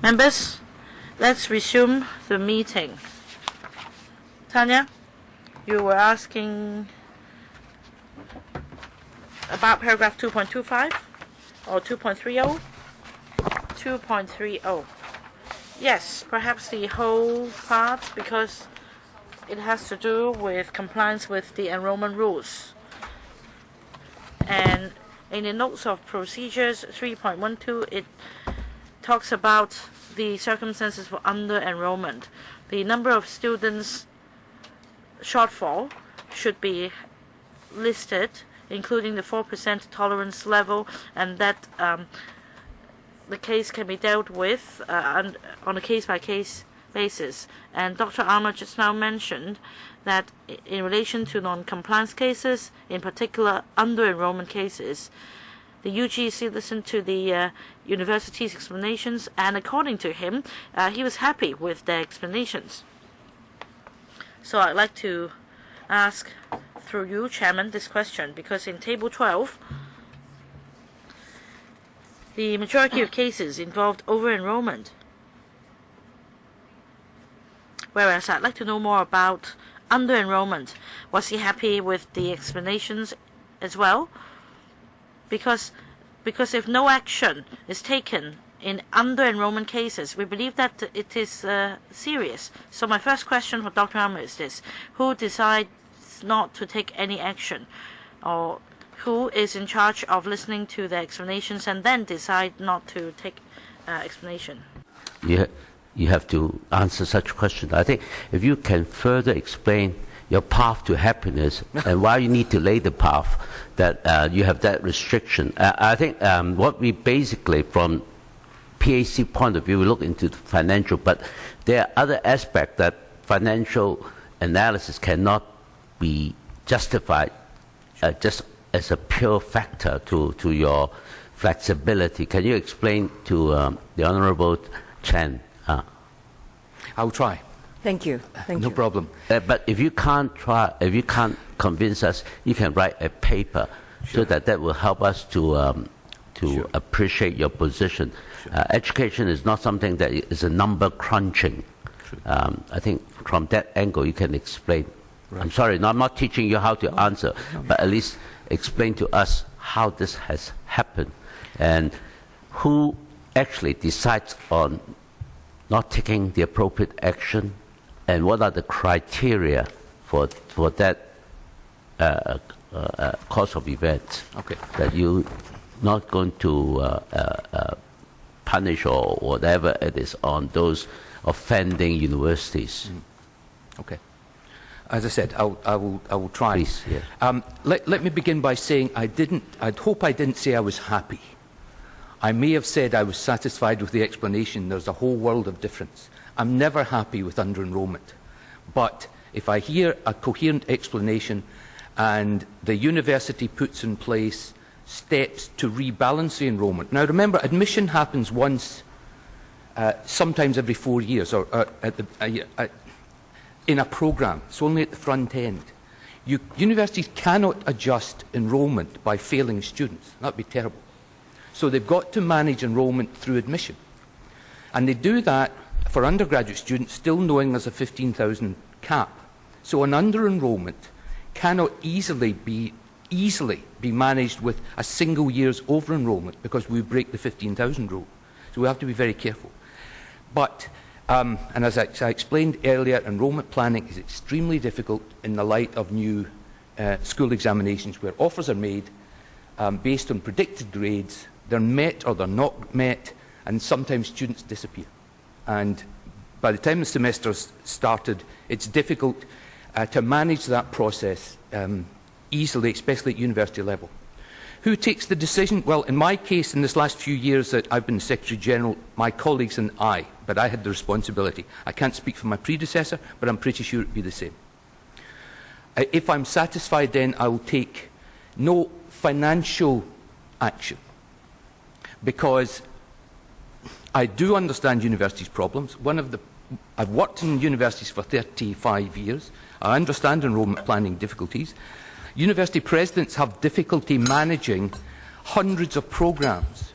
Members, let's resume the meeting. Tanya, you were asking about paragraph 2.25 or 2.30? 2.30. Yes, perhaps the whole part, because it has to do with compliance with the enrollment rules. And in the notes of procedures 3.12, it talks about the circumstances for under-enrollment. The number of students shortfall should be listed, including the 4% tolerance level, and that the case can be dealt with on a case-by-case basis. And Dr. Armour just now mentioned that in relation to non-compliance cases, in particular under-enrollment cases, the UGC listened to the university's explanations, and according to him, he was happy with their explanations. So I'd like to ask, through you, Chairman, this question, because in Table 12, the majority of cases involved over-enrollment, whereas I'd like to know more about under-enrollment. Was he happy with the explanations as well? Because if no action is taken in under-enrollment cases, we believe that it is serious. So my first question for Dr. Armour is this: who decides not to take any action, or who is in charge of listening to the explanations and then decide not to take explanation? You have to answer such questions. I think if you can further explain your path to happiness and why you need to lay the path, that you have that restriction. I think what we basically, from PAC point of view, we look into the financial, but there are other aspects that financial analysis cannot be justified just as a pure factor to your flexibility. Can you explain to the Honourable Chen? I'll try. Thank you. No problem. But if you can't convince us, you can write a paper, so that will help us to appreciate your position. Education is not something that is a number crunching. I think from that angle you can explain. Right. I'm sorry, I'm not teaching you how to answer, but at least explain to us how this has happened and who actually decides on not taking the appropriate action, and what are the criteria for that course of events that you're not going to punish or whatever it is on those offending universities. Okay. As I said, I will try. Please, yeah. Let me begin by saying I'd hope I didn't say I was happy. I may have said I was satisfied with the explanation. There's a whole world of difference. I'm never happy with under-enrollment. But if I hear a coherent explanation and the university puts in place steps to rebalance the enrolment. Now remember, admission happens once, sometimes every 4 years, or in a programme. It's only at the front end. Universities cannot adjust enrolment by failing students. That would be terrible. So they've got to manage enrolment through admission. And they do that for undergraduate students, still knowing there's a 15,000 cap. So an under-enrolment cannot easily be managed with a single year's over-enrolment, because we break the 15,000 rule. So we have to be very careful. But, and as I explained earlier, enrolment planning is extremely difficult in the light of new school examinations, where offers are made based on predicted grades. They're met or they're not met, and sometimes students disappear. And by the time the semester's started, it's difficult to manage that process easily, especially at university level. Who takes the decision? Well, in my case, in this last few years that I've been Secretary General, my colleagues and I, but I had the responsibility. I can't speak for my predecessor, but I'm pretty sure it would be the same. If I'm satisfied, then I will take no financial action, because I do understand universities' problems. I've worked in universities for 35 years. I understand enrolment planning difficulties. University presidents have difficulty managing hundreds of programmes,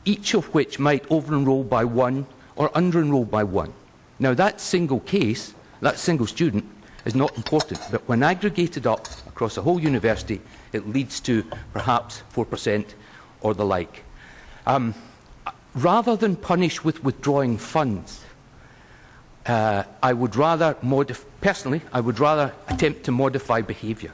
each of which might over-enroll by one or under-enroll by one. Now, that single case, that single student, is not important, but when aggregated up across the whole university, it leads to perhaps 4% or the like. Rather than punish with withdrawing funds, I would rather personally, I would rather attempt to modify behaviour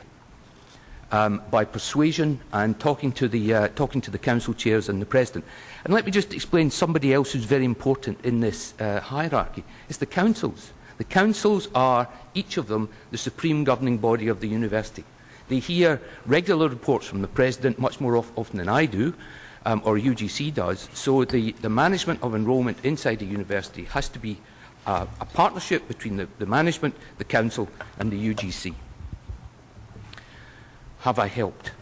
by persuasion and talking to the council chairs and the president. And let me just explain somebody else who's very important in this hierarchy. It's the councils. The councils are, each of them, the supreme governing body of the university. They hear regular reports from the president much more often than I do, or UGC does. So the management of enrolment inside a university has to be a partnership between the management, the council and the UGC. Have I helped?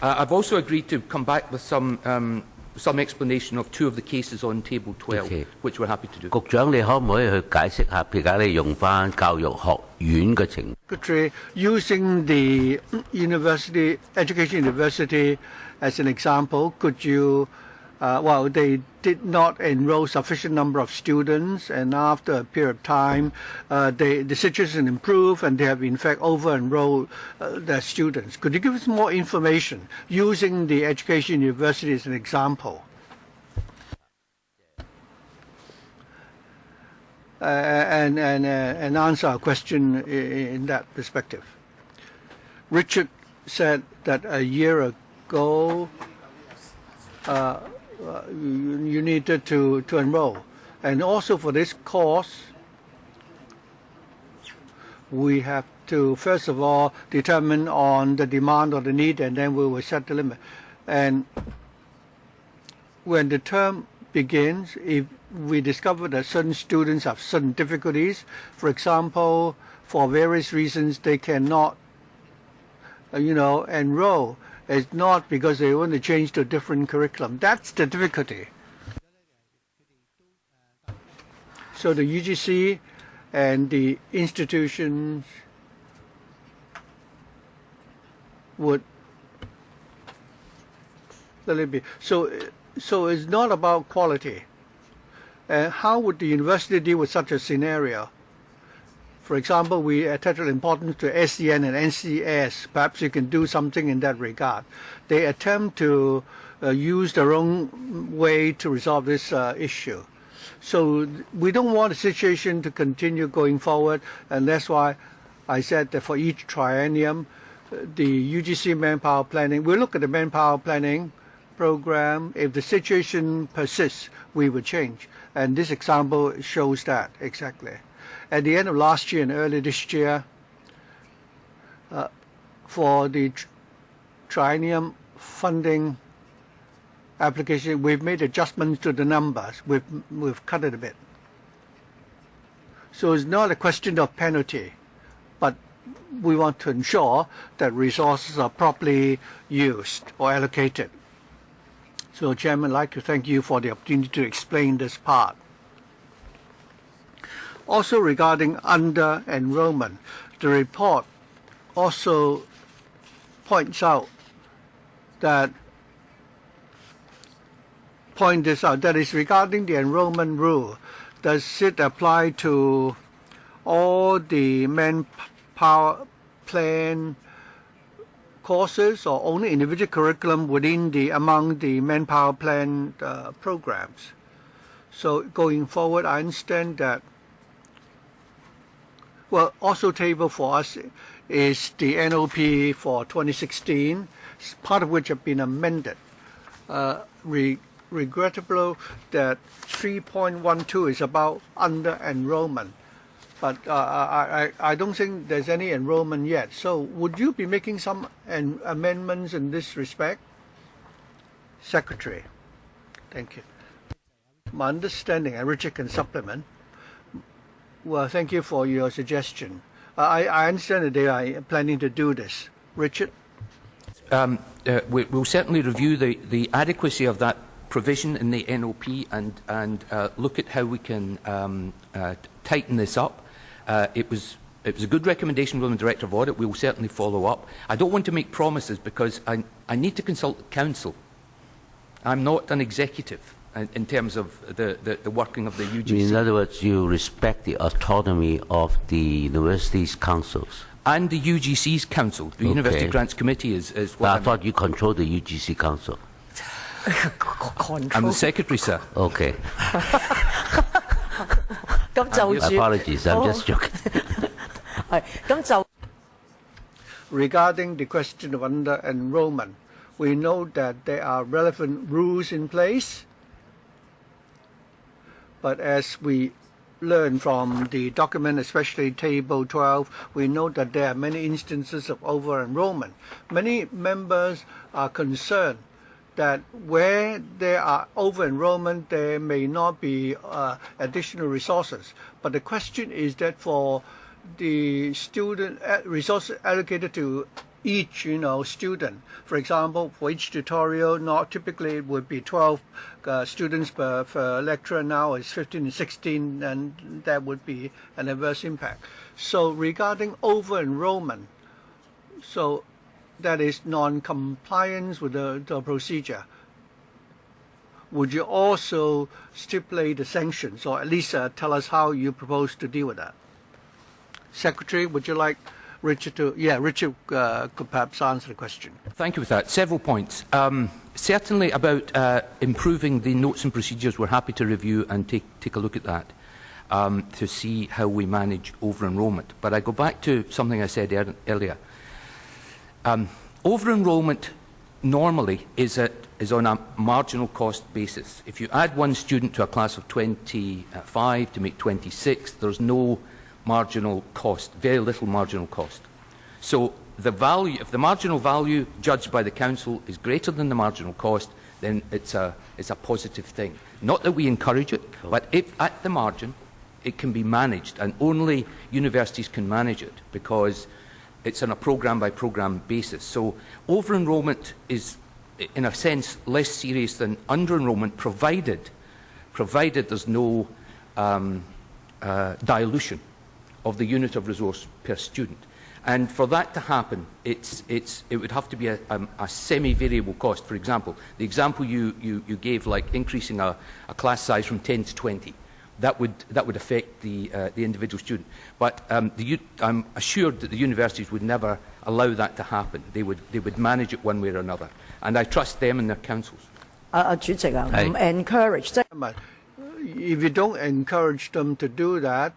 I've also agreed to come back with some explanation of two of the cases on table 12, Okay. which we're happy to do. 局長，你可唔可以去解釋下，譬如你用返教育學院嘅情 Secretary, using the education university as an example, could you, well, they did not enroll sufficient number of students, and after a period of time, the situation improved, and they have in fact over-enrolled their students. Could you give us more information using the education university as an example? And answer our question in that perspective. Richard said that a year ago you needed to enroll, and also for this course we have to first of all determine on the demand or the need, and then we will set the limit. And when the term begins, if we discover that certain students have certain difficulties, for example, for various reasons they cannot enroll, it's not because they want to change to a different curriculum. That's the difficulty. So the UGC and the institutions would let it be. So it's not about quality. How would the university deal with such a scenario? For example, we attach importance to SEN and NCS. Perhaps you can do something in that regard. They attempt to use their own way to resolve this issue. So we don't want the situation to continue going forward, and that's why I said that for each triennium, the UGC manpower planning, we look at the manpower planning program. If the situation persists, we will change. And this example shows that exactly. At the end of last year and early this year, for the triennium funding application, we've made adjustments to the numbers. We've cut it a bit. So it's not a question of penalty, but we want to ensure that resources are properly used or allocated. So, Chairman, I'd like to thank you for the opportunity to explain this part. Also regarding under-enrollment, the report also points this out, that is regarding the enrollment rule. Does it apply to all the manpower plan courses or only individual curriculum among the manpower plan programs? So going forward, I understand that, well, also tabled for us is the NOP for 2016, part of which have been amended. Regrettable that 3.12 is about under-enrollment, but I don't think there's any enrollment yet. So would you be making some amendments in this respect? Secretary. Thank you. My understanding, and Richard can supplement. Well, thank you for your suggestion. I understand that they are planning to do this. Richard? We'll certainly review the adequacy of that provision in the NOP and look at how we can tighten this up. It was a good recommendation from the Director of Audit. We will certainly follow up. I don't want to make promises because I need to consult the Council I'm not an executive in terms of the working of the UGC. In other words, you respect the autonomy of the university's councils. And the UGC's council, the University Grants Committee is what I thought you control the UGC council. I'm the secretary, sir. Okay. Apologies, I'm just joking. Regarding the question of under-enrollment, we know that there are relevant rules in place, but as we learn from the document, especially Table 12, we know that there are many instances of over-enrollment. Many members are concerned that where there are over-enrollment, there may not be additional resources. But the question is that for the student resources allocated to each student, for example, for each tutorial, not typically it would be 12 students per lecturer. Now it's 15 and 16, and that would be an adverse impact. So regarding over-enrollment, so that is non-compliance with the procedure, would you also stipulate the sanctions, or at least tell us how you propose to deal with that? Secretary, would you like Richard to... Yeah, Richard could perhaps answer the question. Thank you for that. Several points. Certainly about improving the notes and procedures, we're happy to review and take a look at that to see how we manage over-enrollment. But I go back to something I said earlier. Over-enrollment normally is on a marginal cost basis. If you add one student to a class of 25 to make 26, there's no marginal cost, very little marginal cost. So the value, if the marginal value judged by the council is greater than the marginal cost, then it's a positive thing. Not that we encourage it, but if at the margin it can be managed, and only universities can manage it because it's on a programme-by-programme basis. So over-enrollment is, in a sense, less serious than under-enrollment, provided there's no dilution of the unit of resource per student. And for that to happen, it would have to be a semi-variable cost. For example, the example you gave, like increasing a class size from 10 to 20, that would affect the individual student. But I'm assured that the universities would never allow that to happen. They would manage it one way or another. And I trust them and their councils. Encourage. If you don't encourage them to do that,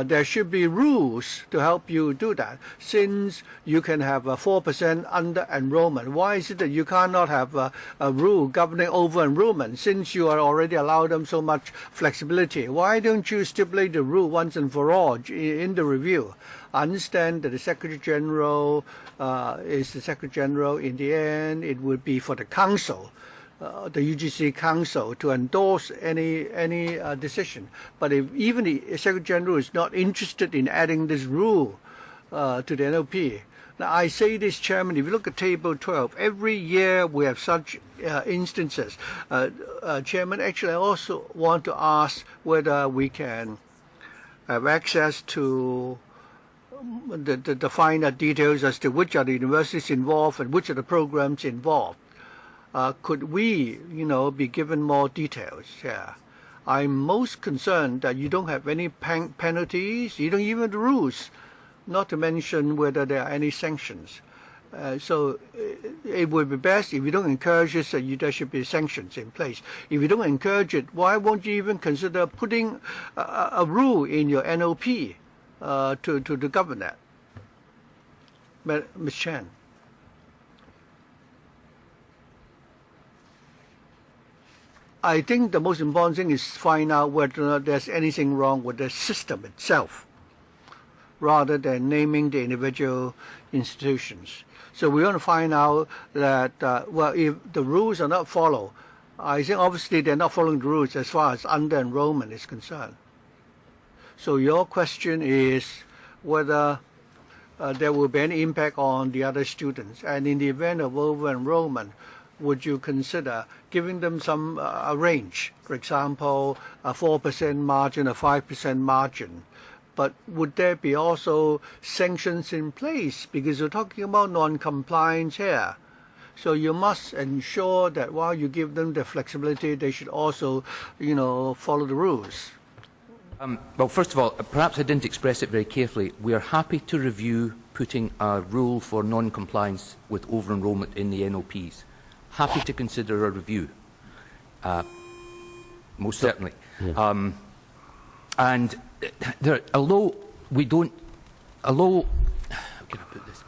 there should be rules to help you do that. Since you can have a 4% under-enrollment, why is it that you cannot have a rule governing over-enrollment? Since you are already allowed them so much flexibility, why don't you stipulate the rule once and for all in the review? I understand that the Secretary General is the Secretary General. In the end, it would be for the Council, the UGC Council, to endorse any decision. But if even the Secretary General is not interested in adding this rule to the NOP, now I say this, Chairman, if you look at Table 12, every year we have such instances. Chairman, actually I also want to ask whether we can have access to the finer details as to which are the universities involved and which are the programs involved. Could we, be given more details? Yeah. I'm most concerned that you don't have any penalties, you don't even have the rules, not to mention whether there are any sanctions. So it would be best if you don't encourage this, there should be sanctions in place. If you don't encourage it, why won't you even consider putting a rule in your NOP to govern that? Ms. Chan. I think the most important thing is find out whether or not there's anything wrong with the system itself, rather than naming the individual institutions. So we want to find out that, if the rules are not followed, I think obviously they're not following the rules as far as under-enrollment is concerned. So your question is whether there will be any impact on the other students. And in the event of over-enrollment, would you consider giving them some a range, for example, a 4% margin, a 5% margin? But would there be also sanctions in place? Because we're talking about non-compliance here. So you must ensure that while you give them the flexibility, they should also, follow the rules. Well, first of all, perhaps I didn't express it very carefully. We are happy to review putting a rule for non-compliance with over-enrolment in the NOPs. Happy to consider a review, most certainly. Yeah. And although how can I put this?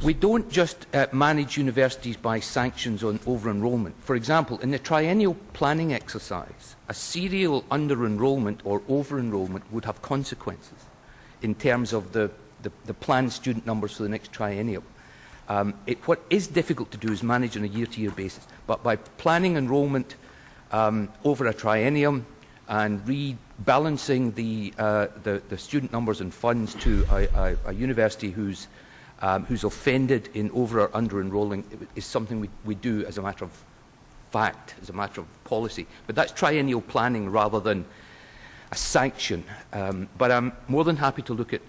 We don't just manage universities by sanctions on over-enrolment. For example, in the triennial planning exercise, a serial under-enrolment or over-enrolment would have consequences in terms of the planned student numbers for the next triennial. What is difficult to do is manage on a year-to-year basis. But by planning enrolment over a triennium and rebalancing the student numbers and funds to a university who's offended in over or under enrolling is something we do as a matter of fact, as a matter of policy. But that's triennial planning rather than a sanction. But I'm more than happy to look at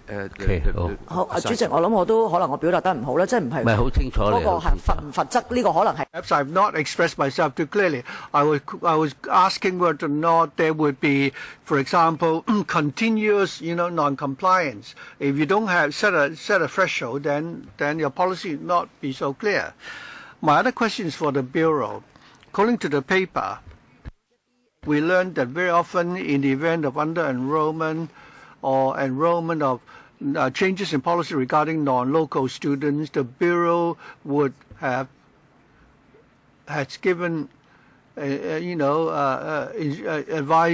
主席，我諗我都可能我表達得唔好啦，即係唔係嗰個係罰唔罰則呢個可能係。Perhaps I've not expressed myself too clearly. I was asking whether or not there would be, for example, continuous, non-compliance. If you don't have set a threshold, then your policy would not be so clear. My other question is for the Bureau. According to the paper, we learned that very often in the event of under-enrollment or enrollment of changes in policy regarding non-local students, the Bureau would has given, advised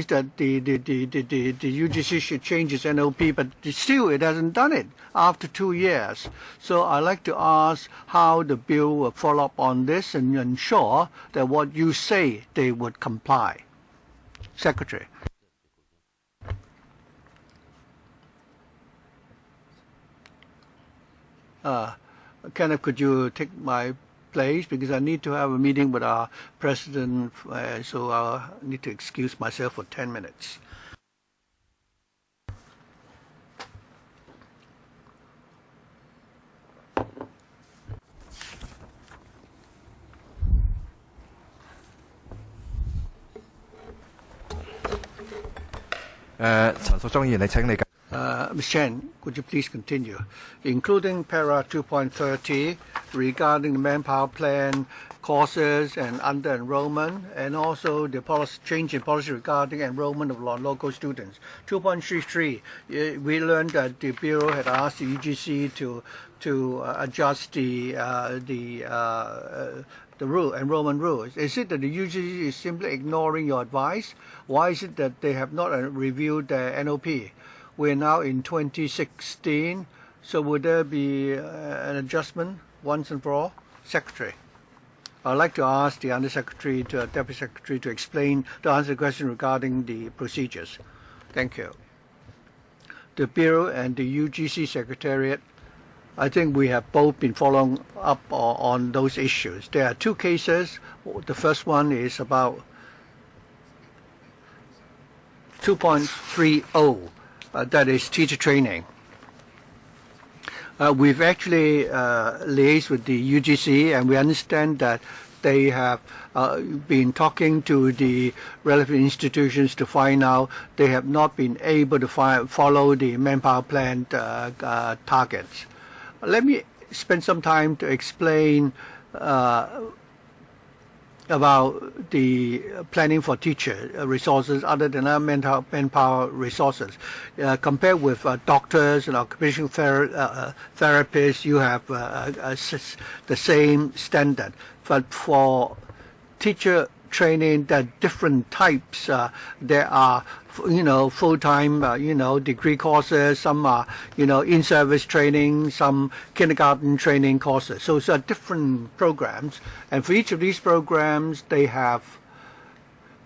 that the UGC should change its NOP, but still it hasn't done it after 2 years. So I'd like to ask how the Bureau will follow up on this and ensure that what you say they would comply. Secretary. Kenneth, could you take my place? Because I need to have a meeting with our president, so I need to excuse myself for 10 minutes. Ms. Chen, could you please continue? Including para 2.30 regarding the manpower plan, courses and under-enrollment, and also the change in policy regarding enrollment of non-local students. 2.33, we learned that the Bureau had asked the UGC to adjust the enrollment rules. Is it that the UGC is simply ignoring your advice? Why is it that they have not reviewed the NOP? We're now in 2016, so would there be an adjustment once and for all? Secretary. I'd like to ask the Undersecretary to Deputy Secretary to answer the question regarding the procedures. Thank you. The Bureau and the UGC Secretariat, I think we have both been following up on those issues. There are two cases. The first one is about 2.30, that is teacher training. We've actually liaised with the UGC, and we understand that they have been talking to the relevant institutions to find out they have not been able to follow the manpower plan targets. Let me spend some time to explain about the planning for teacher resources other than our manpower resources. Compared with doctors and occupational therapists, you have the same standard. But for teacher training, there are different types. There are full-time degree courses, some are in-service training, some kindergarten training courses. So it's different programs, and for each of these programs they have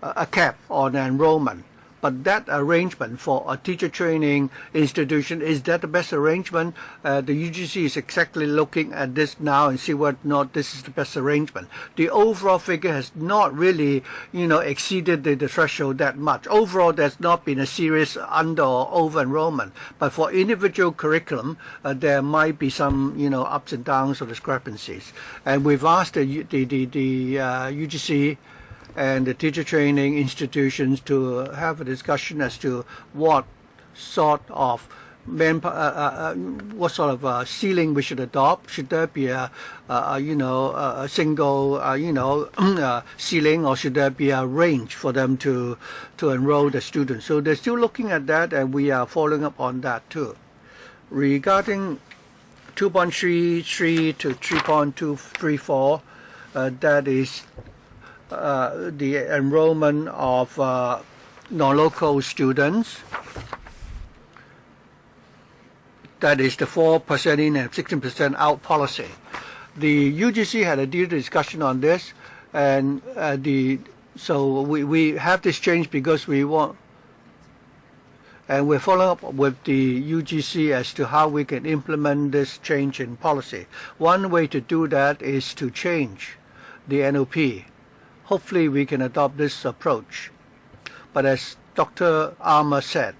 a cap on enrollment. But that arrangement for a teacher training institution, is that the best arrangement? The UGC is exactly looking at this now and see whether or not this is the best arrangement. The overall figure has not really, exceeded the threshold that much. Overall, there's not been a serious under or over enrollment. But for individual curriculum, there might be some, ups and downs or discrepancies. And we've asked the UGC and the teacher training institutions to have a discussion as to what sort of ceiling we should adopt. Should there be a single ceiling, or should there be a range for them to enroll the students? So they're still looking at that, and we are following up on that too. Regarding 2.33 to 3.234, that is the enrollment of non-local students. That is the 4% in and 16% out policy. The UGC had a detailed discussion on this, and so we have this change because we want, and we're following up with the UGC as to how we can implement this change in policy. One way to do that is to change the NOP. Hopefully we can adopt this approach. But as Dr. Armour said,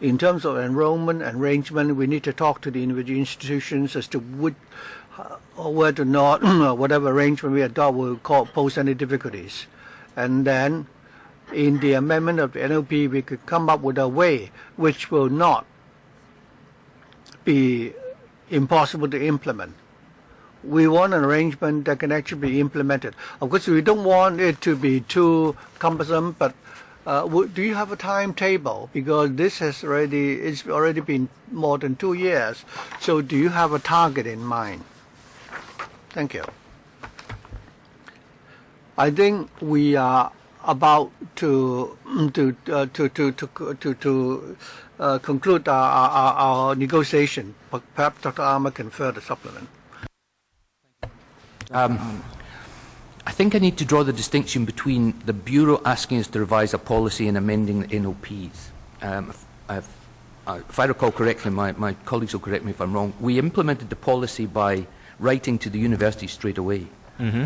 in terms of enrollment and arrangement, we need to talk to the individual institutions as to whether or not whatever arrangement we adopt will pose any difficulties. And then in the amendment of the NOP, we could come up with a way which will not be impossible to implement. We want an arrangement that can actually be implemented. Of course, we don't want it to be too cumbersome, but do you have a timetable? Because this it's already been more than 2 years. So do you have a target in mind? Thank you. I think we are about to conclude our negotiation. Perhaps Dr. Armour can further supplement. I think I need to draw the distinction between the Bureau asking us to revise a policy and amending the NOPs. If I recall correctly, my colleagues will correct me if I'm wrong, we implemented the policy by writing to the university straight away. Mm-hmm.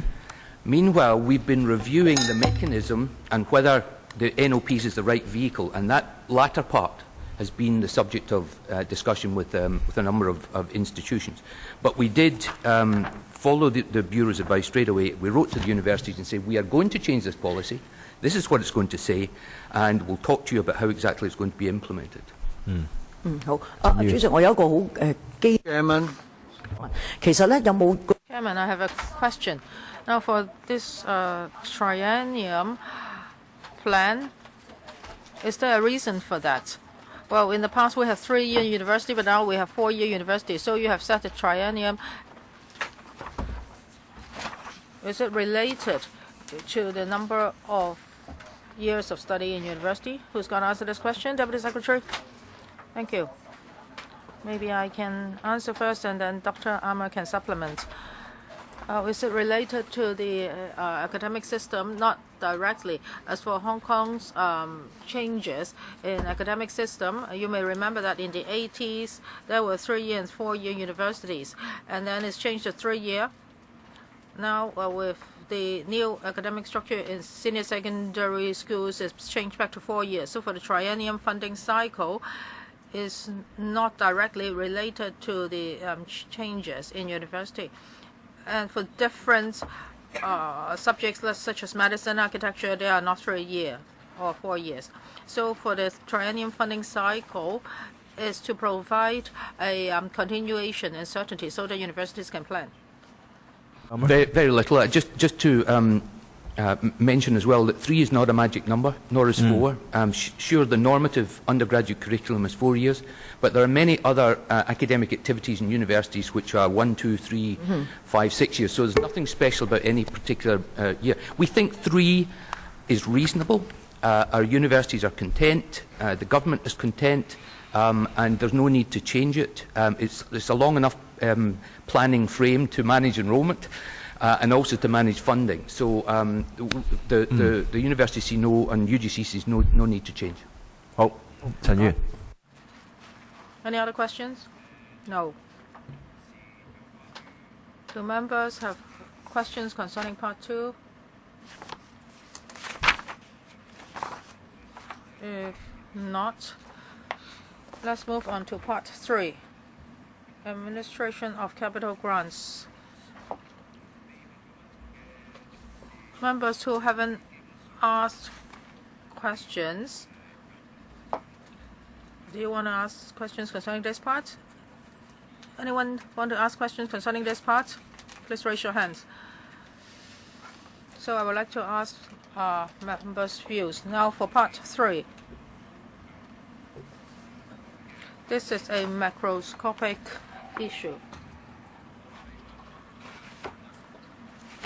Meanwhile, we've been reviewing the mechanism and whether the NOPs is the right vehicle, and that latter part has been the subject of discussion with a number of institutions. But we did follow the Bureau's advice straight away. We wrote to the universities and said, we are going to change this policy. This is what it's going to say, and we'll talk to you about how exactly it's going to be implemented. Chairman, I have a question. Now, for this triennium plan, is there a reason for that? Well, in the past we have 3-year university, but now we have 4-year university. So you have set a triennium. Is it related to the number of years of study in university? Who's going to answer this question, Deputy Secretary? Thank you. Maybe I can answer first, and then Dr. Armour can supplement. Is it related to the academic system? Not directly. As for Hong Kong's changes in academic system, you may remember that in the 80s, there were 3-year and 4-year universities, and then it's changed to 3-year. Now, with the new academic structure in senior secondary schools, it's changed back to 4 years. So for the triennium funding cycle, is not directly related to the changes in university. And for different subjects such as medicine, architecture, they are not 3 years or 4 years. So for the triennium funding cycle is to provide a continuation and certainty so that universities can plan. Very, very little. Just to mention as well that 3 is not a magic number, nor is 4. Sure, the normative undergraduate curriculum is 4 years, but there are many other academic activities in universities which are 1, 2, 3, 5, 6 years. So there's nothing special about any particular year. We think 3 is reasonable. Our universities are content. The government is content, and there's no need to change it. It's a long enough planning frame to manage enrolment. and also to manage funding. So the university see no, and UGC sees no need to change. 好，陳議員。Any other questions? No. Do members have questions concerning Part 2? If not, let's move on to Part 3. Administration of capital grants. Members who haven't asked questions, do you want to ask questions concerning this part? Anyone want to ask questions concerning this part? Please raise your hands. So I would like to ask members' views. Now for Part 3. This is a macroscopic issue.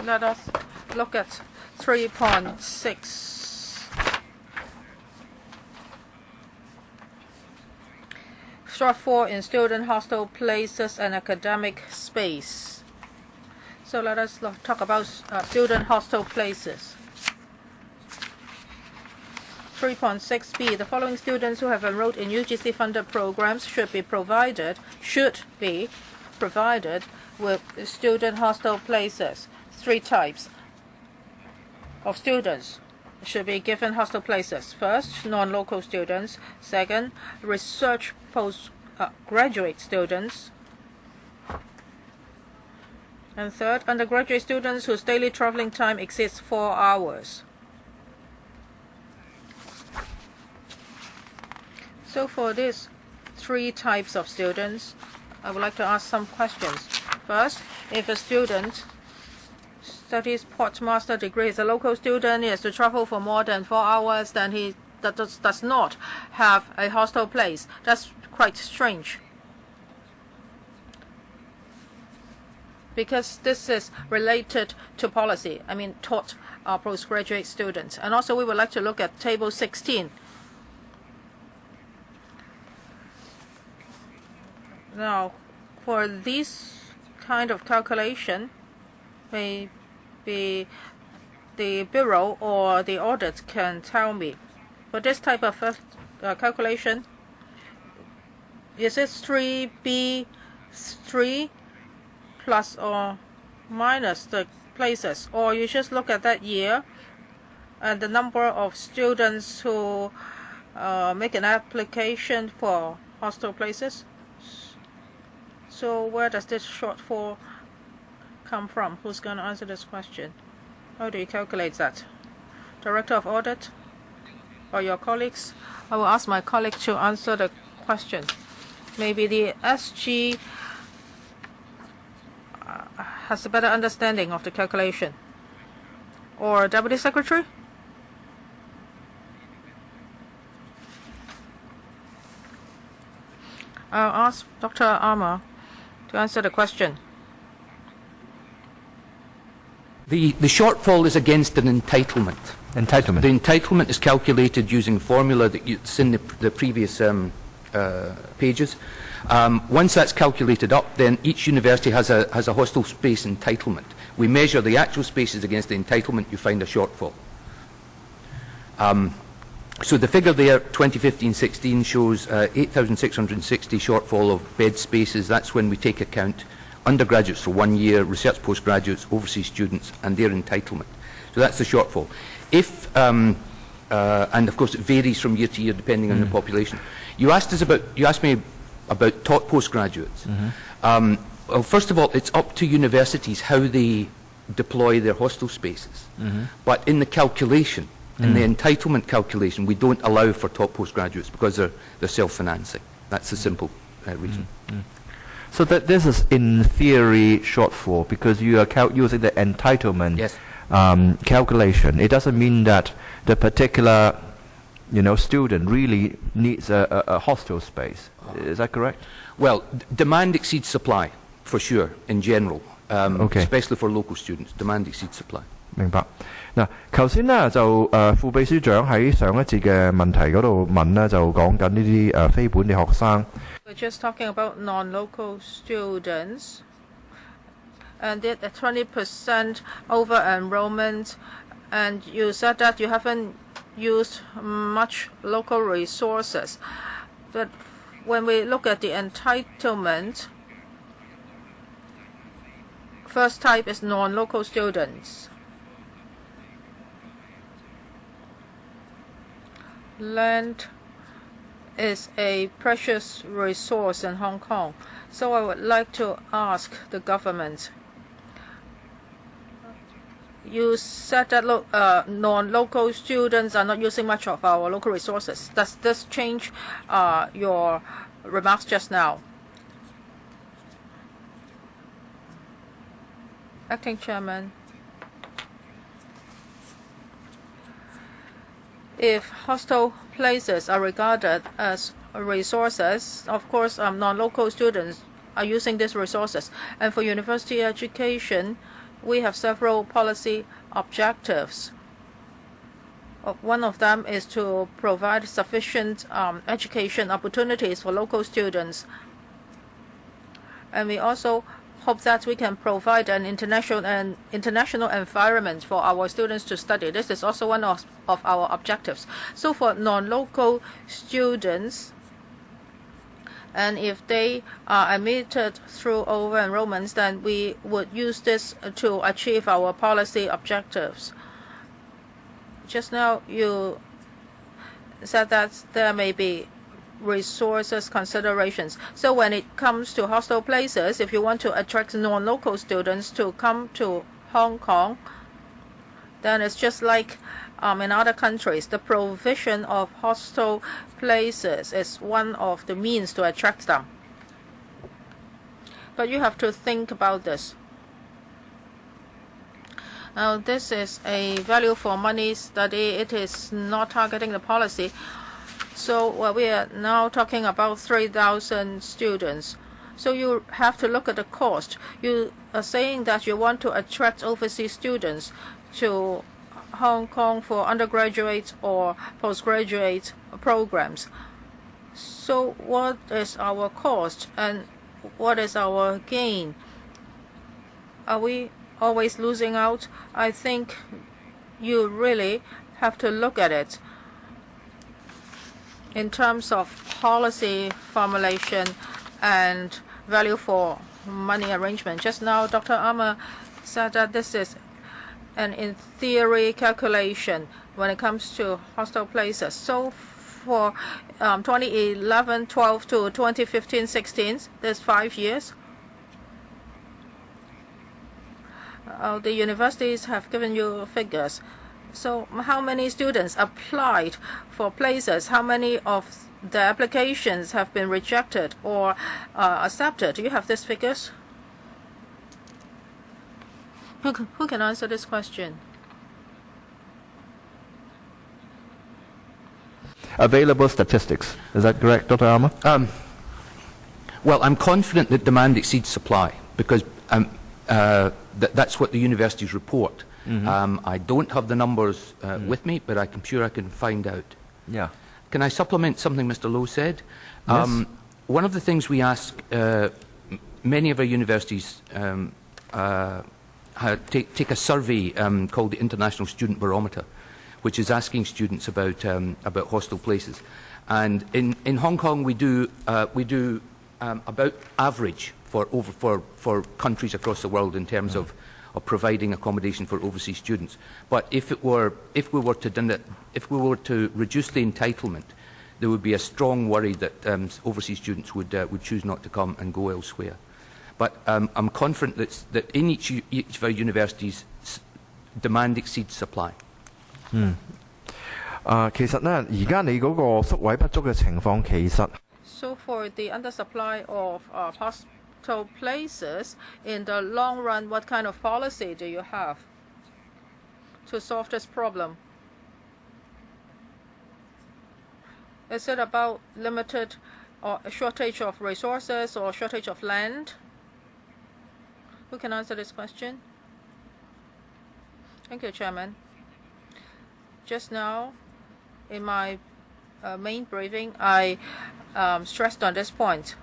Let us look at 3.6. Shortfall in student hostel places and academic space. So let us talk about student hostel places. 3.6b. The following students who have enrolled in UGC-funded programs should be provided with student hostel places. 3 types of students should be given hostel places. First, non-local students. Second, research postgraduate students. And third, undergraduate students whose daily traveling time exceeds 4 hours. So for these 3 types of students, I would like to ask some questions. First, if a student studies postmaster degree, is a local student, he has to travel for more than 4 hours, then he does not have a hostel place. That's quite strange, because this is related to policy. I mean, taught postgraduate students. And also we would like to look at Table 16. Now, for this kind of calculation, maybe the Bureau or the Audit can tell me. For this type of calculation, is it 3B3 plus or minus the places? Or you just look at that year and the number of students who make an application for hostel places? So where does this shortfall come from? Who's going to answer this question? How do you calculate that? Director of Audit or your colleagues? I will ask my colleague to answer the question. Maybe the SG has a better understanding of the calculation. Or Deputy Secretary? I'll ask Dr. Armour to answer the question. The shortfall is against an entitlement. Entitlement. The entitlement is calculated using a formula that's in the previous pages. Once that's calculated up, then each university has a hostel space entitlement. We measure the actual spaces against the entitlement, you find a shortfall. So the figure there, 2015-16, shows 8,660 shortfall of bed spaces. That's when we take account undergraduates for 1 year, research postgraduates, overseas students, and their entitlement. So that's the shortfall. If, and of course it varies from year to year depending on the population. You asked me about taught postgraduates. Well, first of all, it's up to universities how they deploy their hostel spaces. But in the calculation, in the entitlement calculation, we don't allow for taught postgraduates because they're self-financing. That's the simple reason. So that this is in theory shortfall because you are using the entitlement calculation. It doesn't mean that the particular student really needs a hostel space. Is that correct? Well, demand exceeds supply, for sure, in general, especially for local students. Demand exceeds supply. 明白。嗱，頭先呢就副秘書長喺上一節嘅問題嗰度問呢，就講緊呢啲非本地學生。We're just talking about non-local students, and did a 20% over enrollment, and you said that you haven't used much local resources. But when we look at the entitlement, first type is non-local students. Land is a precious resource in Hong Kong. So I would like to ask the government. You said that non-local students are not using much of our local resources. Does this change your remarks just now? Acting Chairman. If hostel places are regarded as resources, of course, non-local students are using these resources. And for university education, we have several policy objectives. One of them is to provide sufficient education opportunities for local students. And we also hope that we can provide an international environment for our students to study. This is also one of our objectives. So for non-local students, and if they are admitted through over-enrollments, then we would use this to achieve our policy objectives. Just now you said that there may be resources considerations. So when it comes to hostel places, if you want to attract non-local students to come to Hong Kong, then it's just like in other countries. The provision of hostel places is one of the means to attract them. But you have to think about this. Now, this is a value for money study. It is not targeting the policy. So we are now talking about 3,000 students. So you have to look at the cost. You are saying that you want to attract overseas students to Hong Kong for undergraduate or postgraduate programs. So what is our cost and what is our gain? Are we always losing out? I think you really have to look at it in terms of policy formulation and value for money arrangement. Just now, Dr. Armour said that this is an in theory calculation when it comes to hostel places. So for 2011-12 to 2015-16, there's 5 years. The universities have given you figures. So how many students applied for places? How many of the applications have been rejected or accepted? Do you have these figures? Who can answer this question? Available statistics. Is that correct, Dr. Armour? Well, I'm confident that demand exceeds supply because that's what the universities report. I don't have the numbers with me, but I'm sure I can find out. Yeah. Can I supplement something Mr. Lowe said? Yes. One of the things we ask many of our universities take a survey called the International Student Barometer, which is asking students about hostel places. And in Hong Kong, we do about average for countries across the world in terms of providing accommodation for overseas students. But if we were to reduce the entitlement, there would be a strong worry that overseas students would choose not to come and go elsewhere. But I'm confident that in each of our universities, demand exceeds supply. 其實呢，而家你嗰個宿位不足嘅情況，其實 So for the undersupply of hostel places, in the long run, what kind of policy do you have to solve this problem? Is it about limited or shortage of resources or shortage of land? Who can answer this question? Thank you, Chairman. Just now, in my main briefing, I stressed on this point.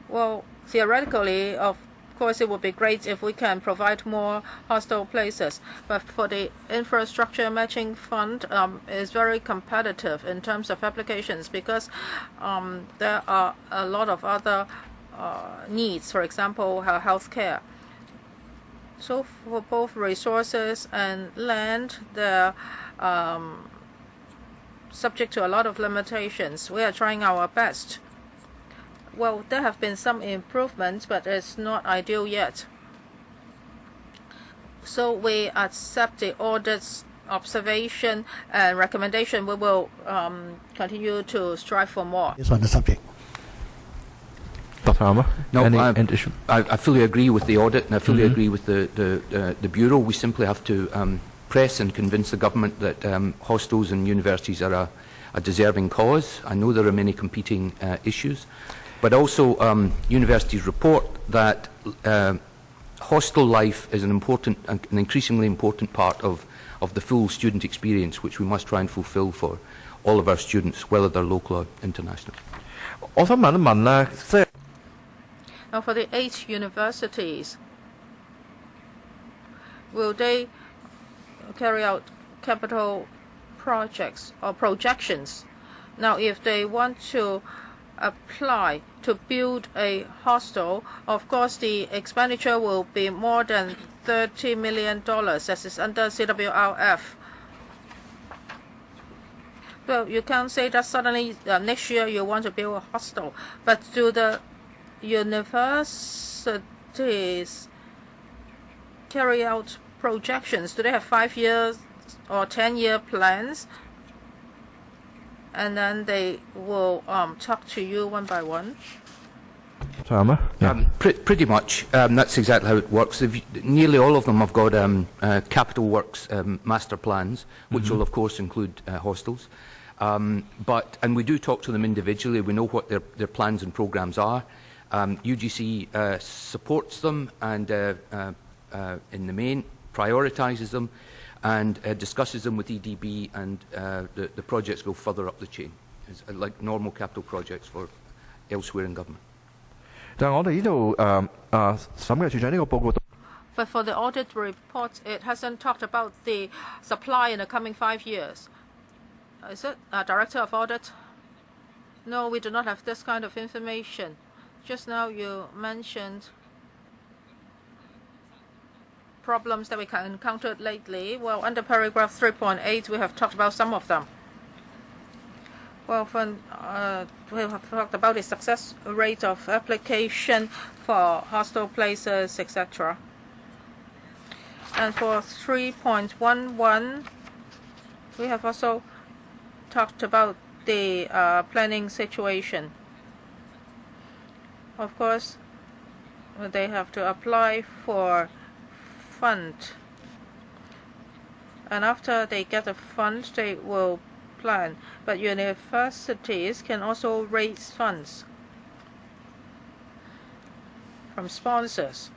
Well, theoretically, of course, it would be great if we can provide more hostel places. But for the infrastructure matching fund, is very competitive in terms of applications because there are a lot of other needs, for example, healthcare. So for both resources and land, they're subject to a lot of limitations. We are trying our best. Well, there have been some improvements, but it's not ideal yet. So we accept the audit's observation and recommendation. We will continue to strive for more. Yes, on the subject. Dr. Armour, no, any addition? I fully agree with the audit, and I fully agree with the Bureau. We simply have to press and convince the government that hostels and universities are a deserving cause. I know there are many competing issues, but also universities report that hostel life is an increasingly important part of the full student experience, which we must try and fulfil for all of our students, whether they're local or international. Now, for the 8 universities, will they carry out capital projects or projections? Now, if they want to apply to build a hostel, of course, the expenditure will be more than $30 million, as is under CWRF. Well, you can't say that suddenly next year you want to build a hostel, but do the universities carry out projections? Do they have 5 years or 10-year plans? And then they will talk to you one by one? Pretty much. That's exactly how it works. Nearly all of them have got capital works master plans, which will of course include hostels. And we do talk to them individually. We know what their plans and programs are. UGC supports them and in the main prioritises them and discusses them with EDB, and the projects go further up the chain. It's like normal capital projects for elsewhere in government. But for the audit report, it hasn't talked about the supply in the coming 5 years. Is it, Director of Audit? No, we do not have this kind of information. Just now you mentioned problems that we encountered lately. Well, under paragraph 3.8, we have talked about some of them. Well, we have talked about the success rate of application for hostel places, etc. And for 3.11, we have also talked about the planning situation. Of course, they have to apply for fund, and after they get a fund, they will plan. But universities can also raise funds from sponsors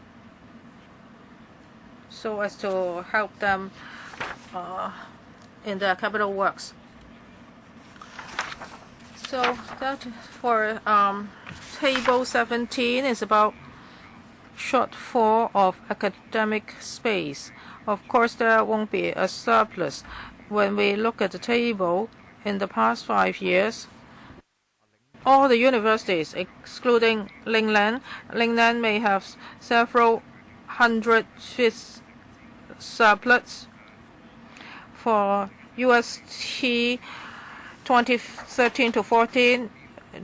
so as to help them in their capital works. So that for table 17 is about shortfall of academic space. Of course, there won't be a surplus. When we look at the table in the past 5 years, all the universities, excluding Lingnan may have several hundred surplus. For UST 2013 to 14,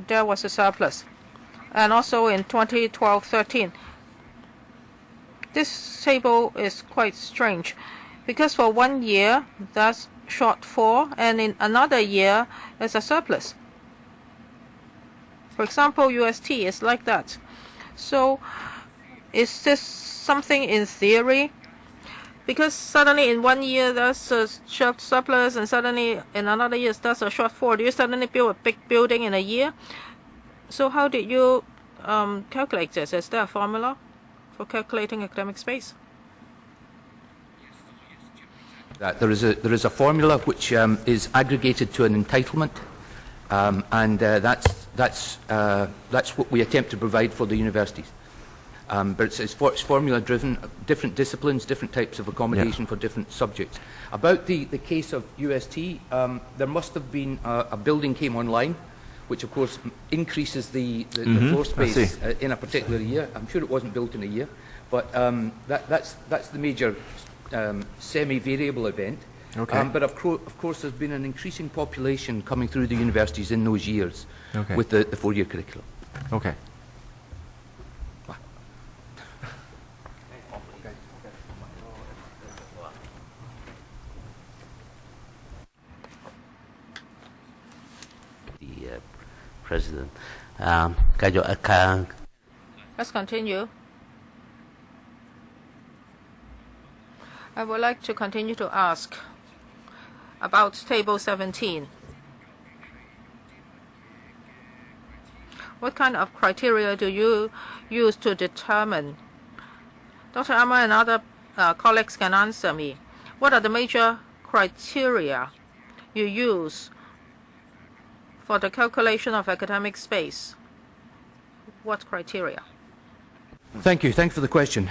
there was a surplus, and also in 2012-13. This table is quite strange because for 1 year that's shortfall, and in another year there's a surplus. For example, UST is like that. So is this something in theory? Because suddenly in 1 year there's a surplus, and suddenly in another year there's a shortfall. Do you suddenly build a big building in a year? So how did you calculate this? Is there a formula for calculating academic space? There is a formula which is aggregated to an entitlement, and that's what we attempt to provide for the universities. But it's formula-driven, different disciplines, different types of accommodation for different subjects. About the case of UST, there must have been a building came online, which of course increases the floor space in a particular year. I'm sure it wasn't built in a year, but that's the major semi-variable event. Okay. But of course there's been an increasing population coming through the universities in those years with the four-year curriculum. Okay. President. Let's continue. I would like to continue to ask about Table 17. What kind of criteria do you use to determine? Dr. Amma and other colleagues can answer me. What are the major criteria you use for the calculation of academic space? What criteria? Thank you. Thanks for the question.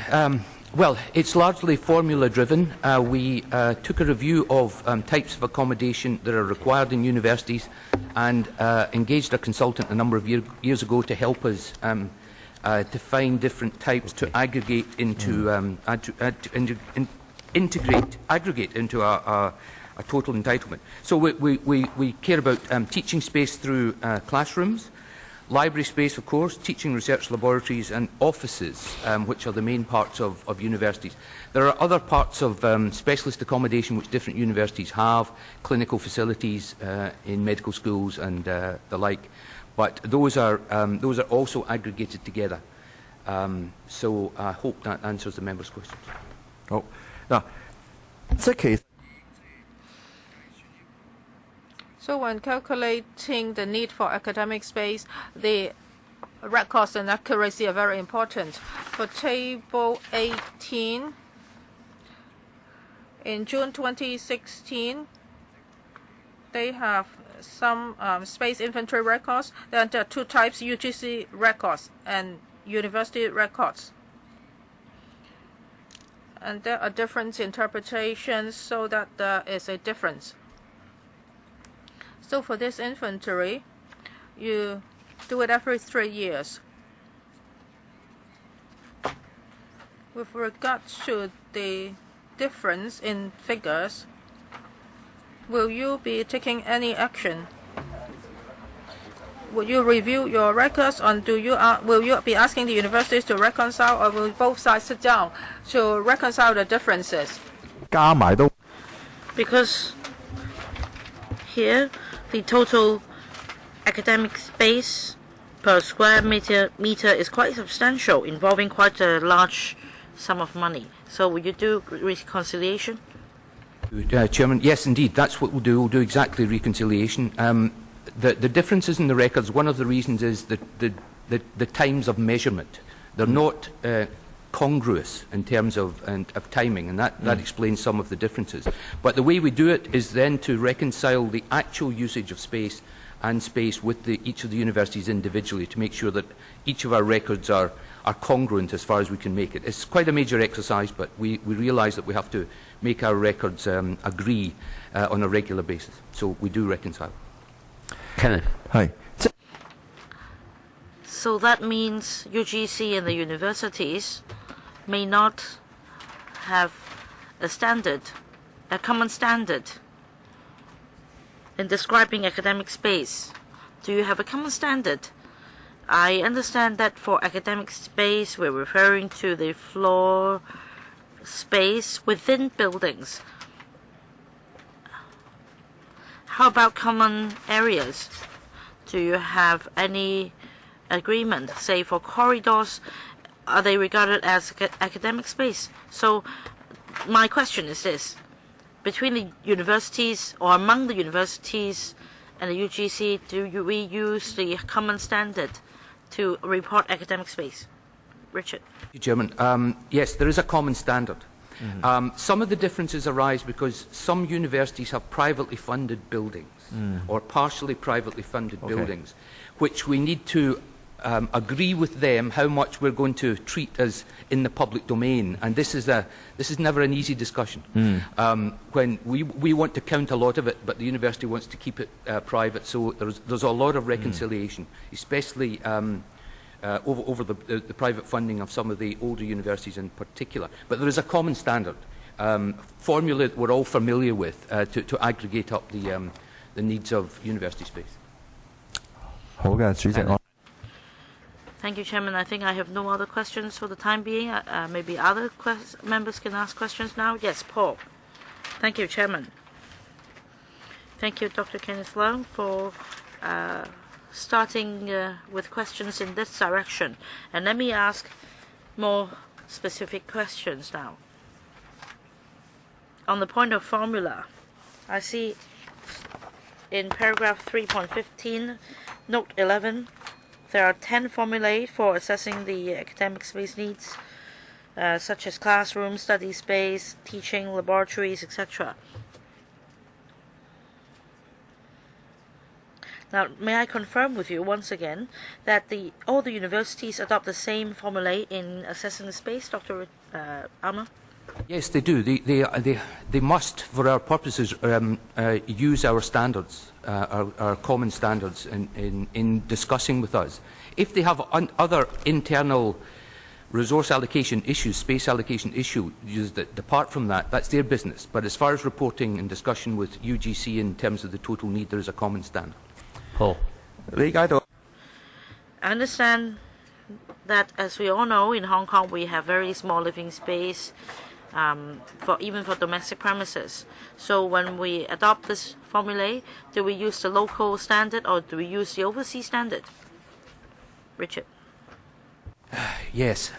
Well, it's largely formula-driven. We took a review of types of accommodation that are required in universities and engaged a consultant a number of years ago to help us define different types to aggregate into aggregate into a total entitlement. So we care about teaching space through classrooms, library space, of course, teaching research laboratories and offices, which are the main parts of universities. There are other parts of specialist accommodation which different universities have, clinical facilities in medical schools and the like, but those are also aggregated together. So I hope that answers the members' questions. Oh, now, it's a case. So when calculating the need for academic space, the records and accuracy are very important. For Table 18, in June 2016, they have some space inventory records. There are two types, UGC records and university records. And there are different interpretations, so that there is a difference. So for this inventory, you do it every 3 years. With regard to the difference in figures, will you be taking any action? Will you review your records, or will you be asking the universities to reconcile, or will both sides sit down to reconcile the differences? Because here, the total academic space per square meter is quite substantial, involving quite a large sum of money. So will you do reconciliation? Chairman, yes, indeed. That's what we'll do. We'll do exactly reconciliation. The differences in the records, one of the reasons is the times of measurement. They're not congruous in terms of timing, and that explains some of the differences. But the way we do it is then to reconcile the actual usage of space and space with each of the universities individually to make sure that each of our records are congruent as far as we can make it. It's quite a major exercise, but we realise that we have to make our records agree on a regular basis. So we do reconcile. Kenneth. Hi. So that means UGC and the universities may not have a common standard in describing academic space. Do you have a common standard? I understand that for academic space, we're referring to the floor space within buildings. How about common areas? Do you have any agreement, say for corridors? Are they regarded as academic space? So my question is this: between the universities or among the universities and the UGC, do we use the common standard to report academic space? Richard. Thank you, Chairman. Yes, there is a common standard. Some of the differences arise because some universities have privately funded buildings or partially privately funded buildings, which we need to agree with them how much we're going to treat as in the public domain, and this is never an easy discussion. When we want to count a lot of it, but the university wants to keep it private, so there's a lot of reconciliation, especially over the private funding of some of the older universities in particular. But there is a common standard formula that we're all familiar with to aggregate up the needs of university space. Thank you, Chairman. I think I have no other questions for the time being. Maybe other members can ask questions now. Yes, Paul. Thank you, Chairman. Thank you, Dr. Kenneth Leung, for starting with questions in this direction. And let me ask more specific questions now. On the point of formula, I see in paragraph 3.15, note 11, there are 10 formulae for assessing the academic space needs, such as classroom, study space, teaching, laboratories, etc. Now, may I confirm with you once again that all the universities adopt the same formulae in assessing the space, Dr. Alma? Yes, they do. They must, for our purposes, use our standards, our common standards in discussing with us. If they have other internal resource allocation issues, space allocation issues that depart from that, that's their business. But as far as reporting and discussion with UGC in terms of the total need, there is a common standard. Paul. I understand that, as we all know, in Hong Kong we have very small living space, even for domestic premises. So when we adopt this formulae, do we use the local standard or do we use the overseas standard? Richard. Yes.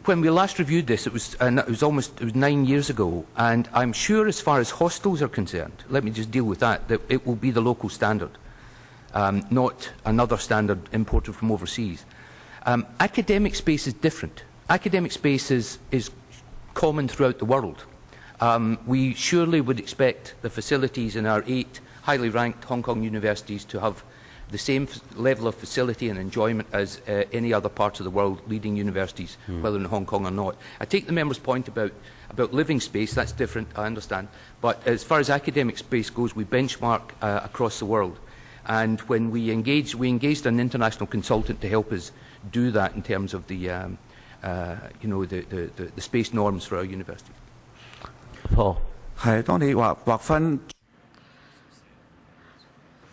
When we last reviewed this, it was 9 years ago, and I'm sure as far as hostels are concerned, let me just deal with that it will be the local standard, not another standard imported from overseas. Academic space is different. Academic space is common throughout the world. We surely would expect the facilities in our 8 highly ranked Hong Kong universities to have the same level of facility and enjoyment as any other parts of the world, leading universities, whether in Hong Kong or not. I take the member's point about living space. That's different, I understand. But as far as academic space goes, we benchmark across the world. And when we engaged an international consultant to help us do that in terms of the space norms for our universities. Paul.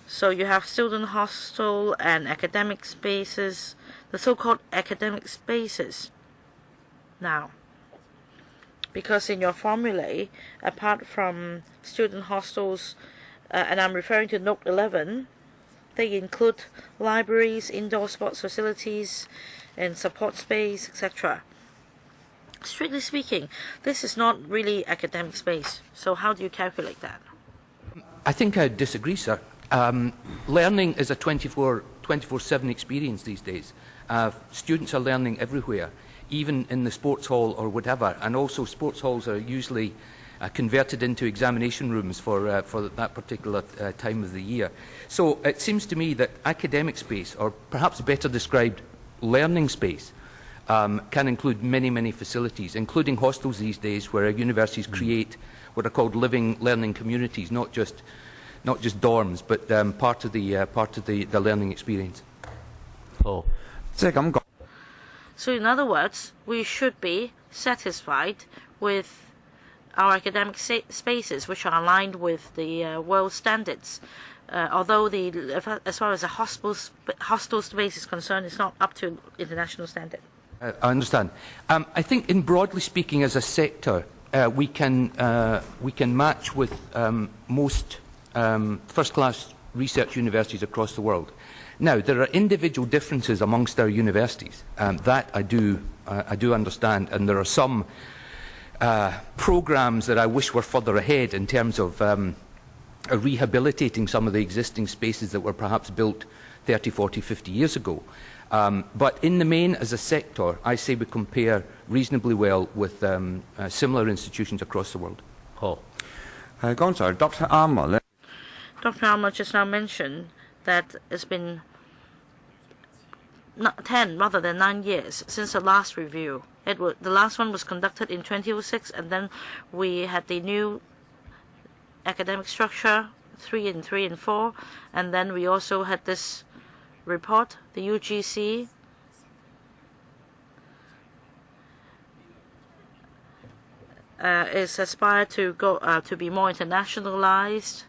So you have student hostel and academic spaces, the so-called academic spaces. Now, because in your formulae, apart from student hostels, and I'm referring to note 11, they include libraries, indoor sports facilities, and support space, etc. Strictly speaking, this is not really academic space. So how do you calculate that? I think I disagree, sir. Learning is a 24/7 experience these days. Students are learning everywhere, even in the sports hall or whatever, and also sports halls are usually converted into examination rooms for that particular time of the year. So it seems to me that academic space, or perhaps better described, learning space, can include many facilities, including hostels these days, where universities create what are called living learning communities, not just dorms, but part of the learning experience. Paul. So in other words, we should be satisfied with our academic spaces, which are aligned with the world standards. Although as far as the hostel space is concerned, it's not up to international standard. I understand. I think, in broadly speaking, as a sector, we can match with most first-class research universities across the world. Now, there are individual differences amongst our universities. That I do understand, and there are some programs that I wish were further ahead in terms of rehabilitating some of the existing spaces that were perhaps built 30, 40, 50 years ago. But in the main, as a sector, I say we compare reasonably well with similar institutions across the world. Paul. Dr. Alma just now mentioned that it's been 10 rather than 9 years since the last review. The last one was conducted in 2006, and then we had the new academic structure, 3 and 3 and 4, and then we also had this report, the UGC. Is aspired to go to be more internationalized.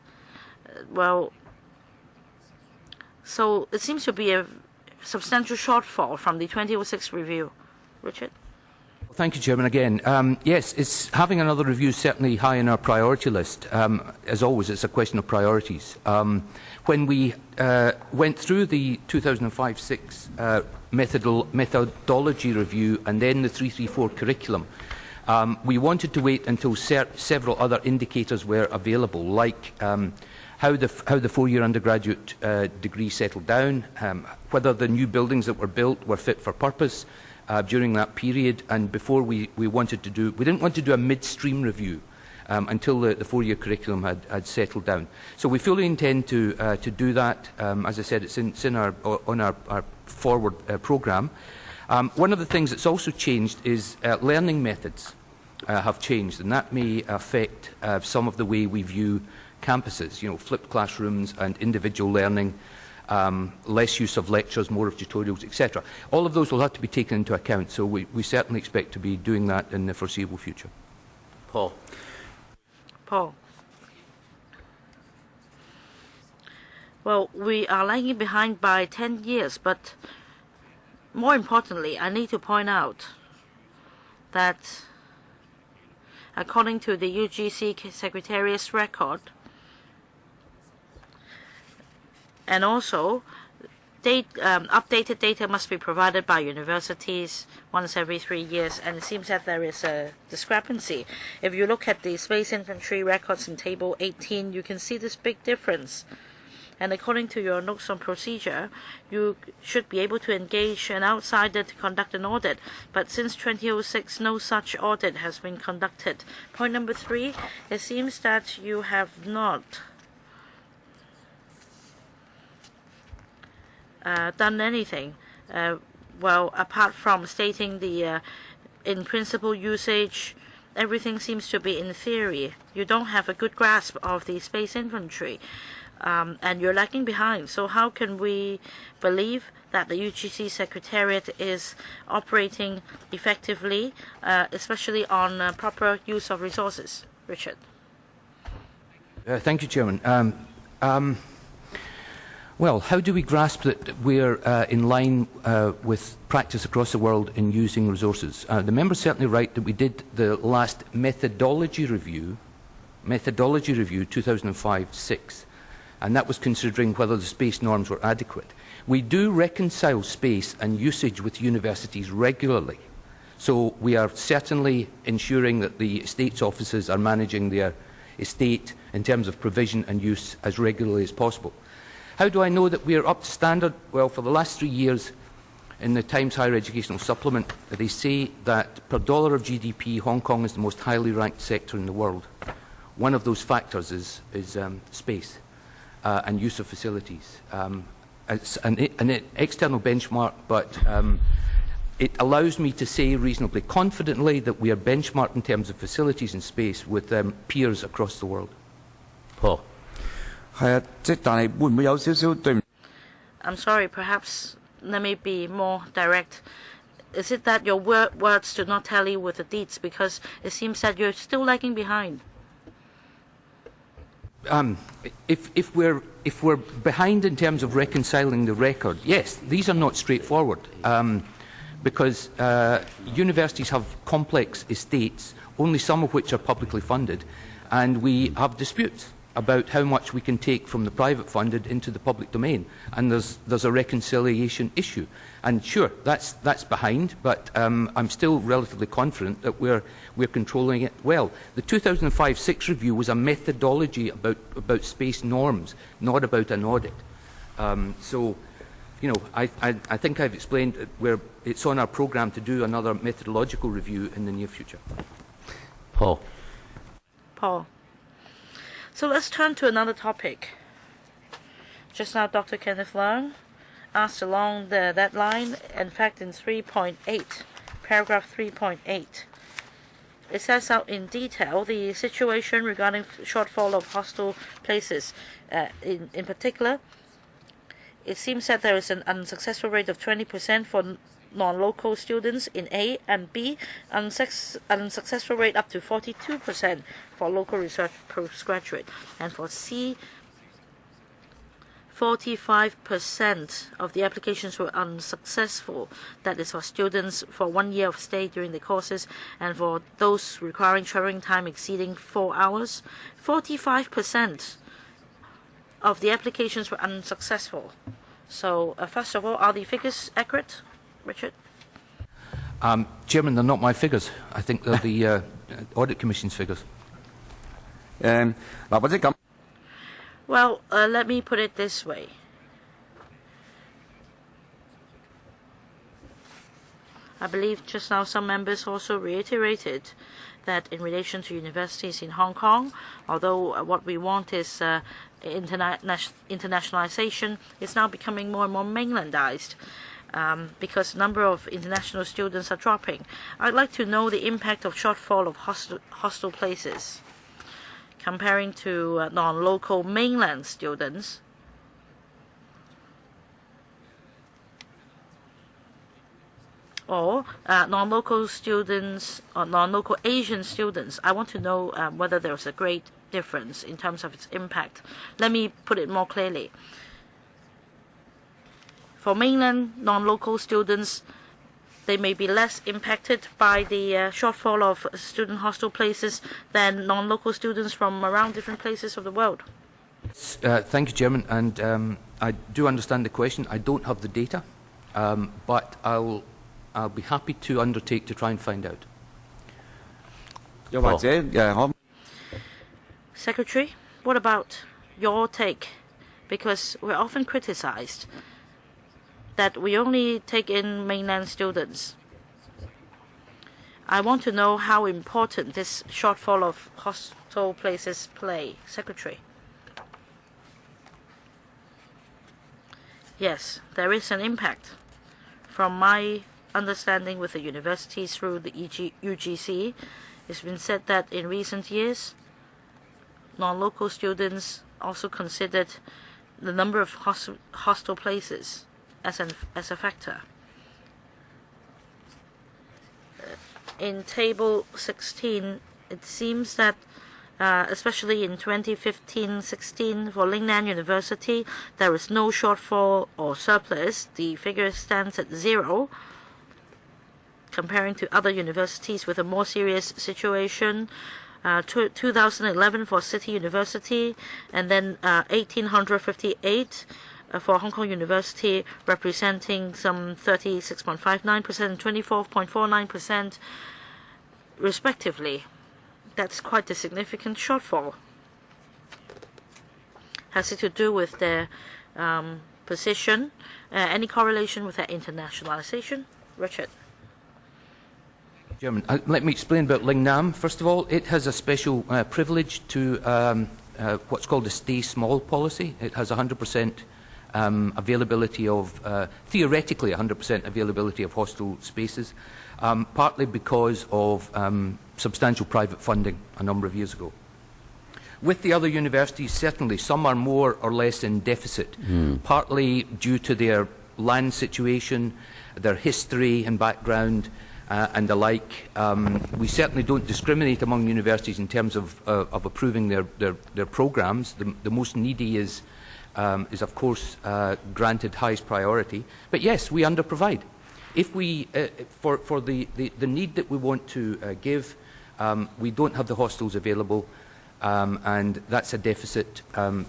So it seems to be a substantial shortfall from the 2006 review. Richard? Thank you, Chairman. Again, yes, having another review is certainly high on our priority list. As always, it's a question of priorities. When we went through the 2005-06 methodology review and then the 334 curriculum, we wanted to wait until several other indicators were available, like how the 4-year undergraduate degree settled down, whether the new buildings that were built were fit for purpose during that period, and before we didn't want to do a midstream review until the 4-year curriculum had settled down. So we fully intend to do that. As I said, it's on our forward programme. One of the things that's also changed is learning methods have changed, and that may affect some of the way we view campuses, flipped classrooms and individual learning, less use of lectures, more of tutorials, etc. All of those will have to be taken into account, so we certainly expect to be doing that in the foreseeable future. Paul. Well, we are lagging behind by 10 years, but more importantly, I need to point out that according to the UGC Secretariat's record, and also updated data must be provided by universities once every 3 years, and it seems that there is a discrepancy. If you look at the space infantry records in Table 18, you can see this big difference. And according to your notes on procedure, you should be able to engage an outsider to conduct an audit. But since 2006, no such audit has been conducted. Point number 3, it seems that you have not done anything. Apart from stating the in-principle usage, everything seems to be in theory. You don't have a good grasp of the space infantry. And you're lagging behind. So how can we believe that the UGC Secretariat is operating effectively, especially on proper use of resources? Richard. Thank you, Chairman. Well, how do we grasp that we're in line with practice across the world in using resources? The member's certainly right that we did the last methodology review 2005-06. And that was considering whether the space norms were adequate. We do reconcile space and usage with universities regularly, so we are certainly ensuring that the estates offices are managing their estate in terms of provision and use as regularly as possible. How do I know that we are up to standard? Well, for the last 3 years in the Times Higher Educational Supplement, they say that per dollar of GDP, Hong Kong is the most highly ranked sector in the world. One of those factors is space. And use of facilities. It's an external benchmark, but it allows me to say reasonably confidently that we are benchmarked in terms of facilities and space with peers across the world. Paul. I'm sorry, perhaps let me be more direct. Is it that your words do not tally with the deeds, because it seems that you're still lagging behind? If we're behind in terms of reconciling the record, yes, these are not straightforward because universities have complex estates, only some of which are publicly funded, and we have disputes about how much we can take from the private funded into the public domain, and there's a reconciliation issue. And sure, that's behind, but I'm still relatively confident that we're controlling it well. The 2005-06 review was a methodology about space norms, not about an audit. So, I think I've explained that it's on our programme to do another methodological review in the near future. Paul. So let's turn to another topic. Just now, Dr. Kenneth Leung asked along that line. In fact, in 3.8, paragraph 3.8, it sets out in detail the situation regarding shortfall of hostel places. In particular, it seems that there is an unsuccessful rate of 20% for non-local students in A, and B, unsuccessful rate up to 42% for local research postgraduate, and for C, 45% of the applications were unsuccessful. That is for students for 1 year of stay during the courses, and for those requiring traveling time exceeding 4 hours, 45% of the applications were unsuccessful. So, first of all, are the figures accurate, Richard? Chairman, they're not my figures. I think they're the Audit Commission's figures. Well, let me put it this way. I believe just now some members also reiterated that in relation to universities in Hong Kong, although what we want is internationalization, it's now becoming more and more mainlandized because the number of international students are dropping. I'd like to know the impact of shortfall of hostel places comparing to non-local mainland students. Or non-local students or non-local Asian students. I want to know whether there's a great difference in terms of its impact. Let me put it more clearly. For mainland non-local students, they may be less impacted by the shortfall of student hostel places than non-local students from around different places of the world. Thank you, Chairman, and I do understand the question. I don't have the data, but I'll be happy to undertake to try and find out. Secretary, what about your take? Because we're often criticized that we only take in mainland students. I want to know how important this shortfall of hostel places play. Secretary. Yes, there is an impact. From my understanding with the universities through the UGC, it's been said that in recent years, non-local students also considered the number of hostel places as a factor. In Table 16, it seems that especially in 2015-16 for Lingnan University, there is no shortfall or surplus. The figure stands at 0. Comparing to other universities with a more serious situation, 2011 for City University, and then 1858 for Hong Kong University, representing some 36.59% and 24.49% respectively. That's quite a significant shortfall. Has it to do with their position? Any correlation with their internationalization? Richard. Chairman, let me explain about Lingnam. First of all, it has a special privilege to what's called the stay small policy. It has 100% availability of, theoretically 100% availability of hostel spaces, partly because of substantial private funding a number of years ago. With the other universities, certainly some are more or less in deficit, partly due to their land situation, their history and background, and the like. We certainly don't discriminate among universities in terms of approving their programmes. The most needy is of course granted highest priority. But yes, we underprovide. If we, for the need that we want to give, we don't have the hostels available, and that's a deficit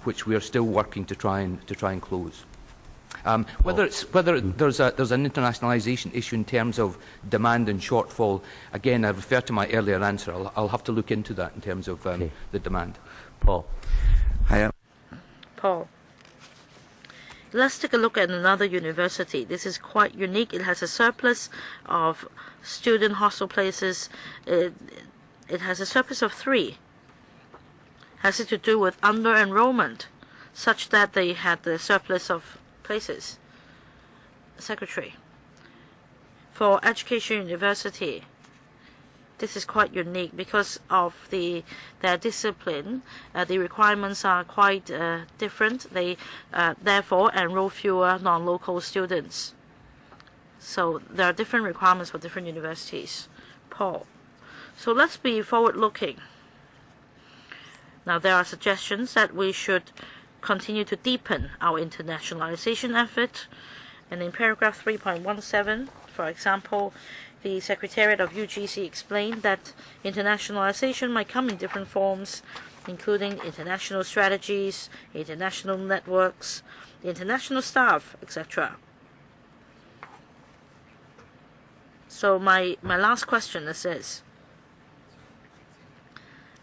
which we are still working to try and close. Whether there's an internationalisation issue in terms of demand and shortfall, again, I refer to my earlier answer. I'll have to look into that in terms of the demand. Paul. Paul. Let's take a look at another university. This is quite unique. It has a surplus of student hostel places. It has a surplus of 3. Has it to do with under-enrollment, such that they had the surplus of places? Secretary, for Education University, this is quite unique because of their discipline. The requirements are quite different. They therefore enroll fewer non-local students. So there are different requirements for different universities. Paul. So let's be forward-looking. Now there are suggestions that we should continue to deepen our internationalization effort. And in paragraph 3.17, for example, the Secretariat of UGC explained that internationalization might come in different forms, including international strategies, international networks, international staff, etc. So my last question is this.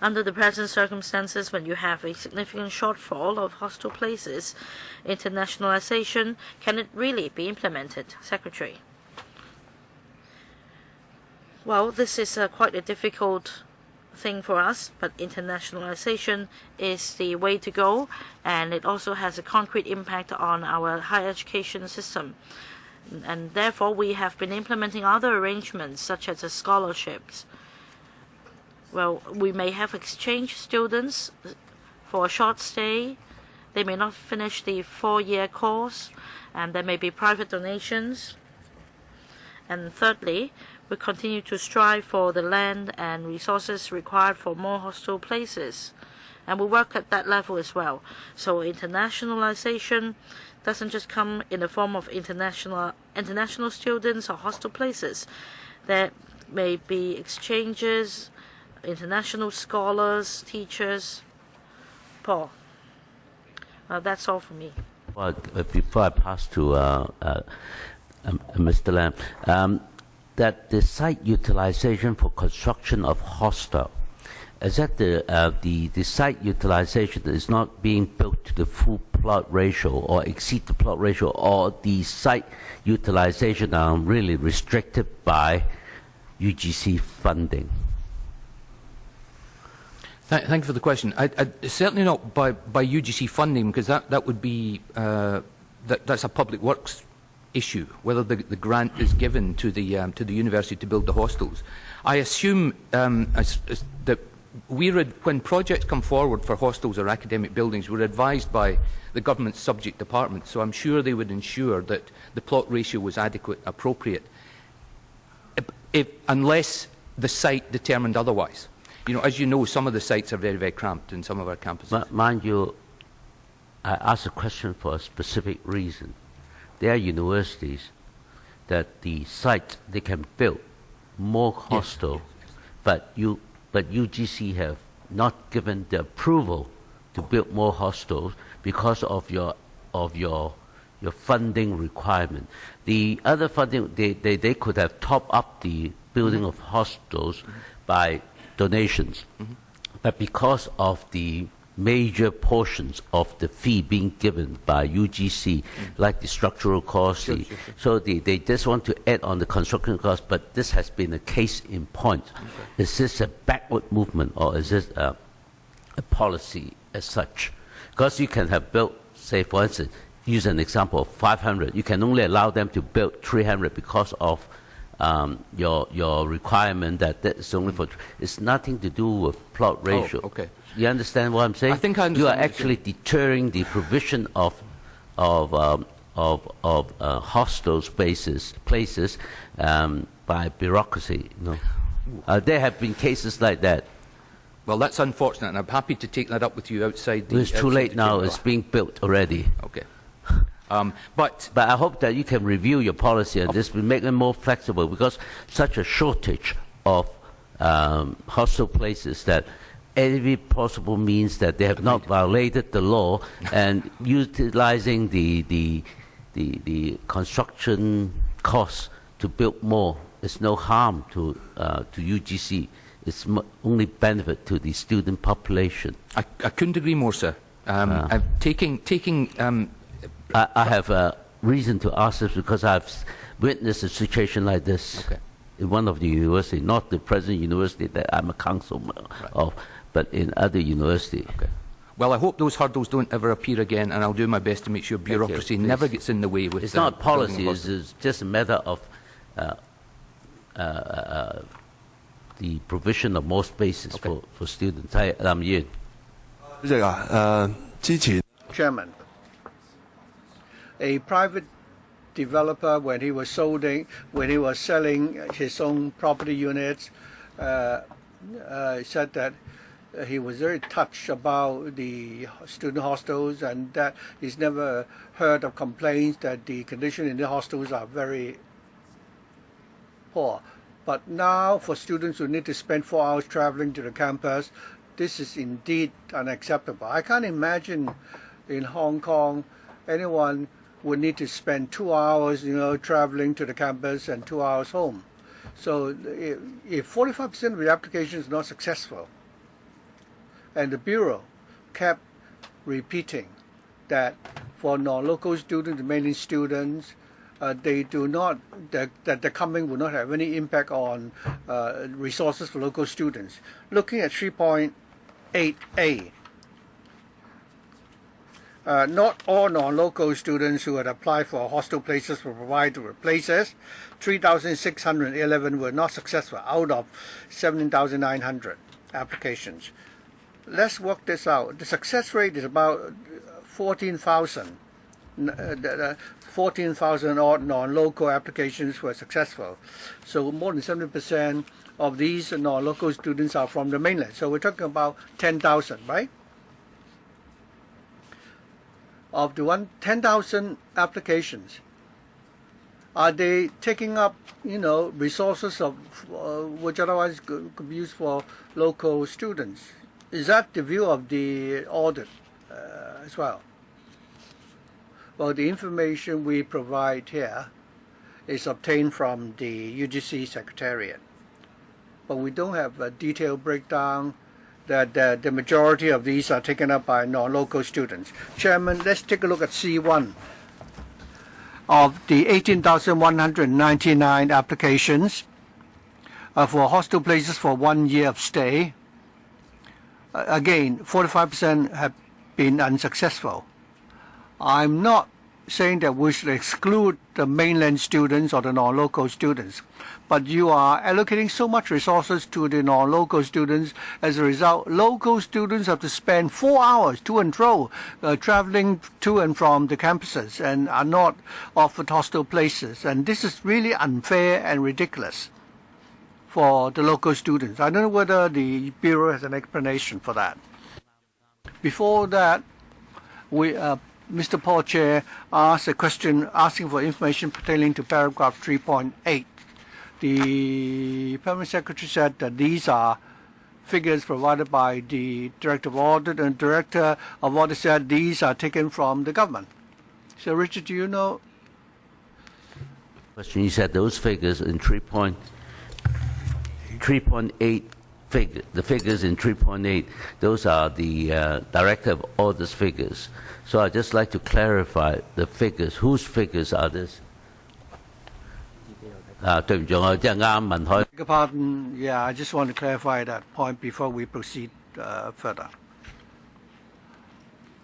Under the present circumstances, when you have a significant shortfall of hostel places, internationalization, can it really be implemented, Secretary? Well, this is quite a difficult thing for us, but internationalization is the way to go, and it also has a concrete impact on our higher education system. And therefore, we have been implementing other arrangements, such as scholarships. Well, we may have exchange students for a short stay. They may not finish the 4-year course, and there may be private donations. And thirdly, we continue to strive for the land and resources required for more hostel places. And we work at that level as well. So internationalization doesn't just come in the form of international students or hostel places. There may be exchanges, international scholars, teachers. Paul. That's all for me. Well, before I pass to Mr. Lam, that the site utilization for construction of hostel, is that the site utilization is not being built to the full plot ratio or exceed the plot ratio, or the site utilization are really restricted by UGC funding? Thank you for the question. Certainly not by UGC funding, because that would be that's a public works issue, whether the grant is given to the university to build the hostels. I assume that when projects come forward for hostels or academic buildings, we're advised by the government's subject department, so I'm sure they would ensure that the plot ratio was adequate, appropriate, unless the site determined otherwise. You know, as you know, some of the sites are very, very cramped in some of our campuses. Mind you, I asked a question for a specific reason. There are universities that the site, they can build more hostels, yes. But UGC have not given the approval to build more hostels because of your funding requirement. The other funding, they could have topped up the building of hostels by donations, but because of the major portions of the fee being given by UGC, like the structural costs, so they just want to add on the construction cost, but this has been a case in point. Is this a backward movement, or is this a policy as such? Because you can have built, say for instance, use an example of 500, you can only allow them to build 300 because of your requirement that is only for. It's nothing to do with plot ratio. Oh, okay. You understand what I'm saying? I think I understand. You are actually deterring the provision of hostel places by bureaucracy. You know? There have been cases like that. Well, that's unfortunate, and I'm happy to take that up with you outside. It's too late now. It's being built already. Okay. But I hope that you can review your policy and this will make it more flexible, because such a shortage of hostel places that every possible means that they have not violated the law, and utilizing the construction costs to build more is no harm to UGC. It's only benefit to the student population. I couldn't agree more, sir. I'm taking. I have a reason to ask this because I've witnessed a situation like this in one of the universities, not the present university that I'm a councilman of, but in other universities. Okay. Well, I hope those hurdles don't ever appear again, and I'll do my best to make sure bureaucracy never gets in the way. With it's not policy; it's just a matter of the provision of more spaces for students. Chairman, a private developer, when he was selling his own property units, said that he was very touched about the student hostels, and that he's never heard of complaints that the conditions in the hostels are very poor. But now, for students who need to spend 4 hours traveling to the campus, this is indeed unacceptable. I can't imagine in Hong Kong anyone would need to spend 2 hours, traveling to the campus and 2 hours home. So if 45% of the application is not successful, and the Bureau kept repeating that for non-local students, mainly students, they do not, that the coming will not have any impact on resources for local students. Looking at 3.8a, not all non-local students who had applied for hostel places were provided with places. 3,611 were not successful out of 17,900 applications. Let's work this out. The success rate is about 14,000. 14,000 odd non-local applications were successful. So more than 70% of these non-local students are from the mainland. So we're talking about 10,000, right? Of the 10,000 applications, are they taking up, resources of which otherwise could be used for local students? Is that the view of the audit as well? Well, the information we provide here is obtained from the UGC Secretariat, but we don't have a detailed breakdown that the majority of these are taken up by non-local students. Chairman, let's take a look at C1. Of the 18,199 applications for hostel places for 1 year of stay, again, 45% have been unsuccessful. I'm not saying that we should exclude the mainland students or the non-local students, but you are allocating so much resources to the non-local students. As a result, local students have to spend 4 hours to and fro traveling to and from the campuses and are not offered hostel places. And this is really unfair and ridiculous for the local students. I don't know whether the Bureau has an explanation for that. Before that, Mr. Paul Chair asked a question asking for information pertaining to paragraph 3.8. The Permanent Secretary said that these are figures provided by the Director of Audit, and Director of Audit said these are taken from the government. So, Richard, do you know? Question. You said those figures in 3.8 figure, the figures in 3.8, those are the Director of Audit's figures. So I'd just like to clarify the figures. Whose figures are this? Beg your pardon. Yeah, I just want to clarify that point before we proceed further.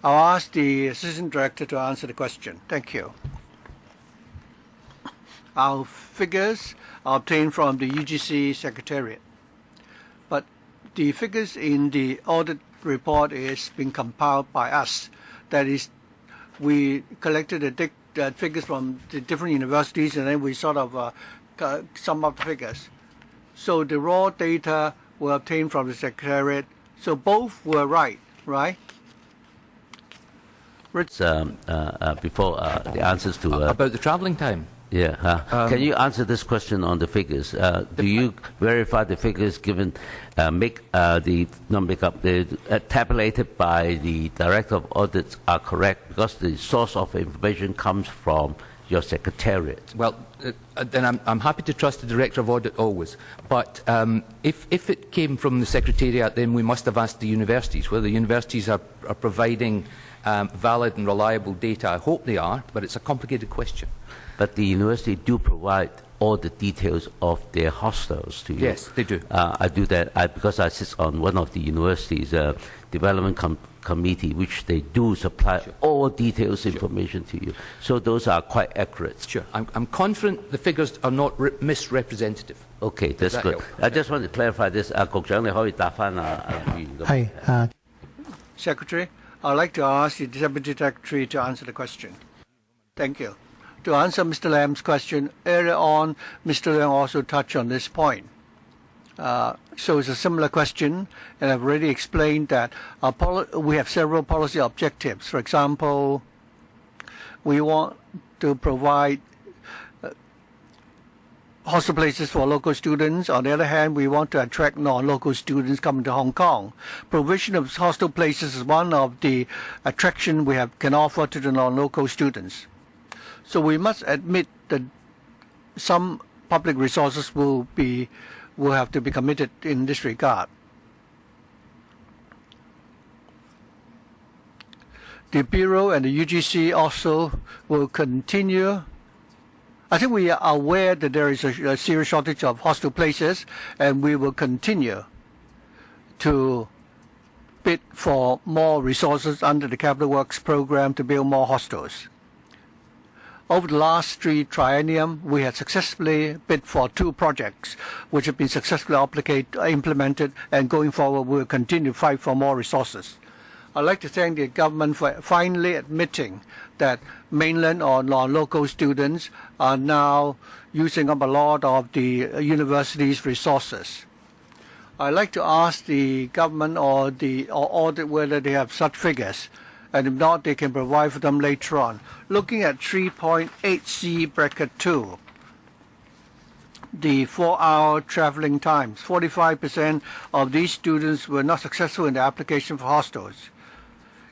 I'll ask the Assistant Director to answer the question. Thank you. Our figures are obtained from the UGC Secretariat, but the figures in the audit report is being compiled by us. That is, we collected the figures from the different universities, and then we sort of sum up the figures. So the raw data were obtained from the Secretariat. So both were right? Before the answers to... about the travelling time? Yeah. Can you answer this question on the figures? Do you verify the figures given, tabulated by the Director of Audits are correct, because the source of information comes from your Secretariat? Well, then I'm happy to trust the Director of Audit always. But if it came from the Secretariat, then we must have asked the universities, whether the universities are providing valid and reliable data. I hope they are, but it's a complicated question. But the university do provide all the details of their hostels to you. Yes, they do. I do that because I sit on one of the university's development committee, which they do supply all details information to you. So those are quite accurate. Sure. I'm confident the figures are not misrepresentative. Okay, that's good. I just want to clarify this. 局長你可以答返議員嘅問題。Secretary, I'd like to ask the Deputy Secretary to answer the question. Thank you. To answer Mr. Lam's question, earlier on, Mr. Lam also touched on this point. So it's a similar question, and I've already explained that we have several policy objectives. For example, we want to provide hostel places for local students. On the other hand, we want to attract non-local students coming to Hong Kong. Provision of hostel places is one of the attraction we can offer to the non-local students. So we must admit that some public resources will have to be committed in this regard. The Bureau and the UGC also will continue. I think we are aware that there is a serious shortage of hostel places, and we will continue to bid for more resources under the Capital Works program to build more hostels. Over the last 3 triennium, we had successfully bid for 2 projects, which have been successfully implemented, and going forward, we will continue to fight for more resources. I'd like to thank the government for finally admitting that mainland or non-local students are now using up a lot of the university's resources. I'd like to ask the government or audit whether they have such figures, and if not, they can provide for them later on. Looking at 3.8C bracket 2, the 4-hour traveling times, 45% of these students were not successful in the application for hostels.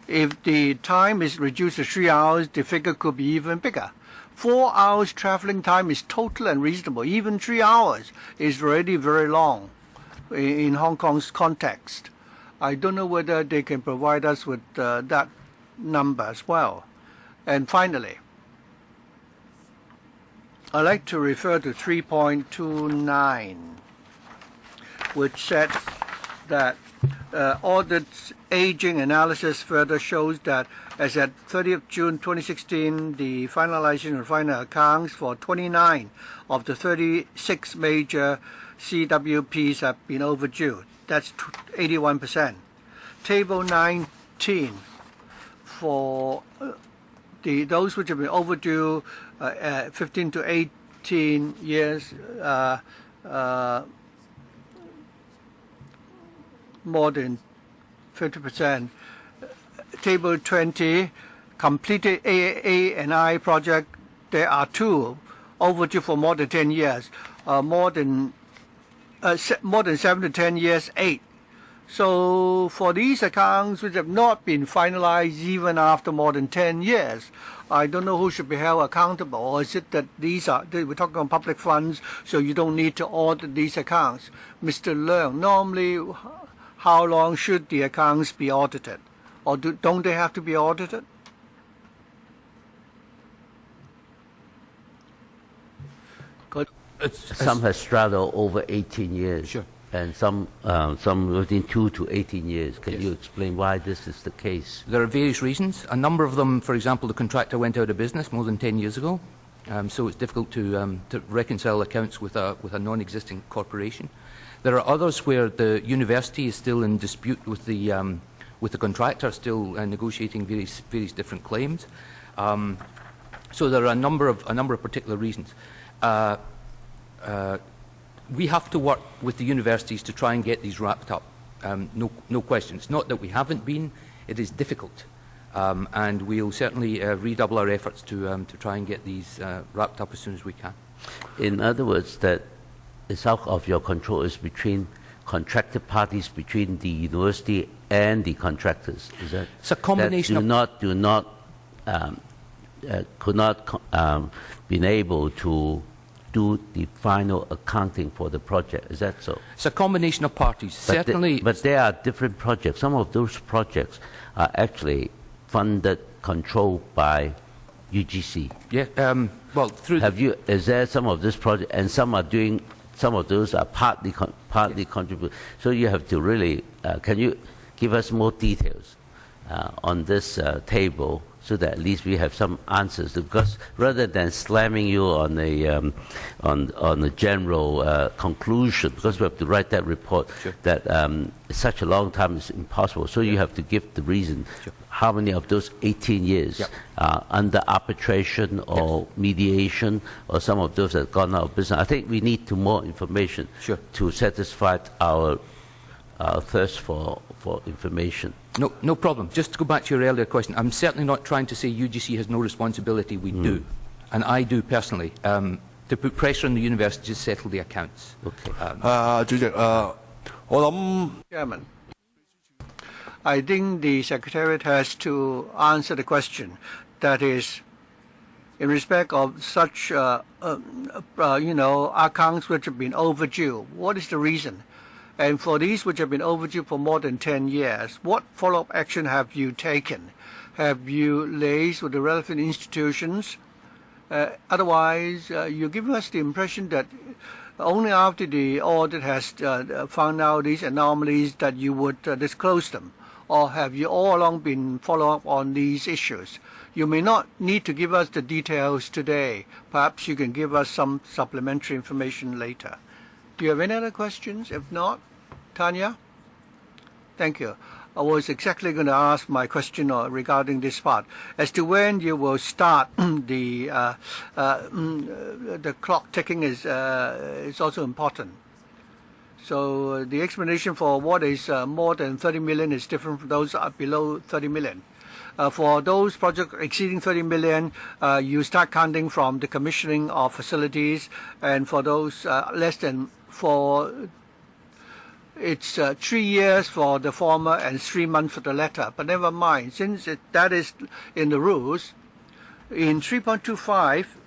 If the time is reduced to 3 hours, the figure could be even bigger. 4 hours traveling time is total and reasonable. Even 3 hours is already very long in Hong Kong's context. I don't know whether they can provide us with that number as well. And finally, I'd like to refer to 3.29, which said that audit's aging analysis further shows that as at 30th June 2016, the finalization of final accounts for 29 of the 36 major CWPs have been overdue. That's 81%. Table 19 for those which have been overdue 15 to 18 years, more than 50%. Table 20, completed AAA and I project, there are 2 overdue for more than 10 years, more than 7 to 10 years, 8. So for these accounts which have not been finalized even after more than 10 years, I don't know who should be held accountable. Or is it that we're talking on public funds, so you don't need to audit these accounts? Mr. Leung, normally how long should the accounts be audited? Or don't they have to be audited? Some have straddled over 18 years. Sure. And some within 2 to 18 years. Can you explain why this is the case? There are various reasons. A number of them, for example, the contractor went out of business more than 10 years ago, so it's difficult to reconcile accounts with a non-existing corporation. There are others where the university is still in dispute with the contractor, still negotiating various different claims. So there are a number of particular reasons. We have to work with the universities to try and get these wrapped up. No question. It's not that we haven't been. It is difficult. And we'll certainly redouble our efforts to try and get these wrapped up as soon as we can. In other words, that it's out of your control is between contracted parties, between the university and the contractors. Is that? It's a combination could not been able to do the final accounting for the project. Is that so? It's a combination of parties. Certainly. But there are different projects. Some of those projects are actually funded, controlled by UGC. Yeah. Well, through. Is there some of this project, and some of those are partly contribute. So you have to really. Can you give us more details on this table, so that at least we have some answers? Because rather than slamming you on the general conclusion, because we have to write that report, sure, that such a long time is impossible. So you have to give the reason. Sure. How many of those 18 years yep, under arbitration or yes, mediation, or some of those that have gone out of business? I think we need more information, sure, to satisfy our thirst for information. No problem. Just to go back to your earlier question, I'm certainly not trying to say UGC has no responsibility. We do, and I do personally, to put pressure on the university to settle the accounts. Okay. Chairman, I think the Secretariat has to answer the question. That is, in respect of such, accounts which have been overdue, what is the reason? And for these which have been overdue for more than 10 years, what follow-up action have you taken? Have you liaised with the relevant institutions? Otherwise, you're giving us the impression that only after the audit has found out these anomalies that you would disclose them. Or have you all along been following up on these issues? You may not need to give us the details today. Perhaps you can give us some supplementary information later. Do you have any other questions? If not, Tanya? Thank you. I was exactly going to ask my question regarding this part. As to when you will start, the clock ticking is also important. So the explanation for what is more than 30 million is different from those below 30 million. For those projects exceeding 30 million, you start counting from the commissioning of facilities, and for those less than, it's 3 years for the former and 3 months for the latter. But never mind, since that is in the rules, in 3.25,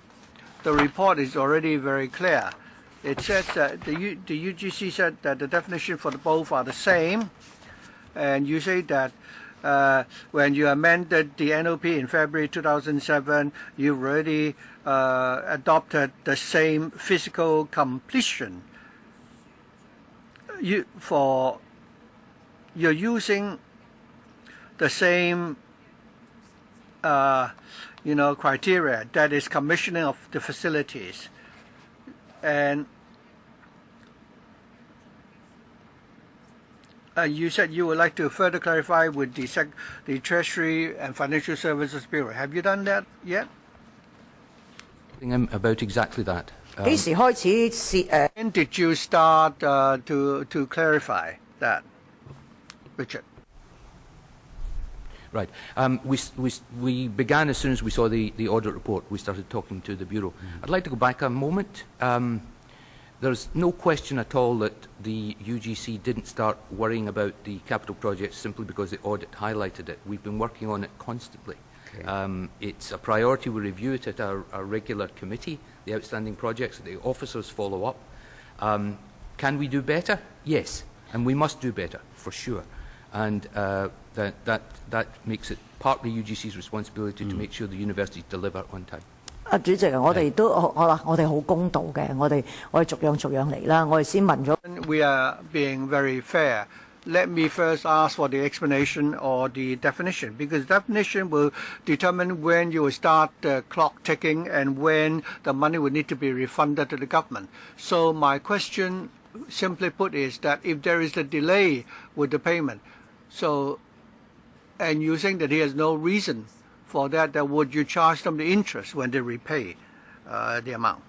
the report is already very clear. It says that the UGC said that the definition for the both are the same, and you say that when you amended the NOP in February 2007, you've already adopted the same physical completion. You're using the same criteria, that is commissioning of the facilities. And you said you would like to further clarify with the Treasury and Financial Services Bureau. Have you done that yet? About exactly that. When did you start to clarify that, Richard? Right. We began as soon as we saw the audit report. We started talking to the Bureau. I'd like to go back a moment. There's no question at all that the UGC didn't start worrying about the capital projects simply because the audit highlighted it. We've been working on it constantly. Okay. It's a priority. We review it at our regular committee, the outstanding projects. The officers follow up. Can we do better? Yes, and we must do better, for sure. And that makes it partly UGC's responsibility to make sure the universities deliver on time. 主席，我哋都我哋好公道嘅，我哋逐樣嚟啦。我哋先問咗。We are being very fair. Let me first ask for the explanation or the definition, because definition will determine when you will start the clock ticking and when the money will need to be refunded to the government. So my question, simply put, is that if there is a delay with the payment, and you think that he has no reason for that, then would you charge them the interest when they repay the amount?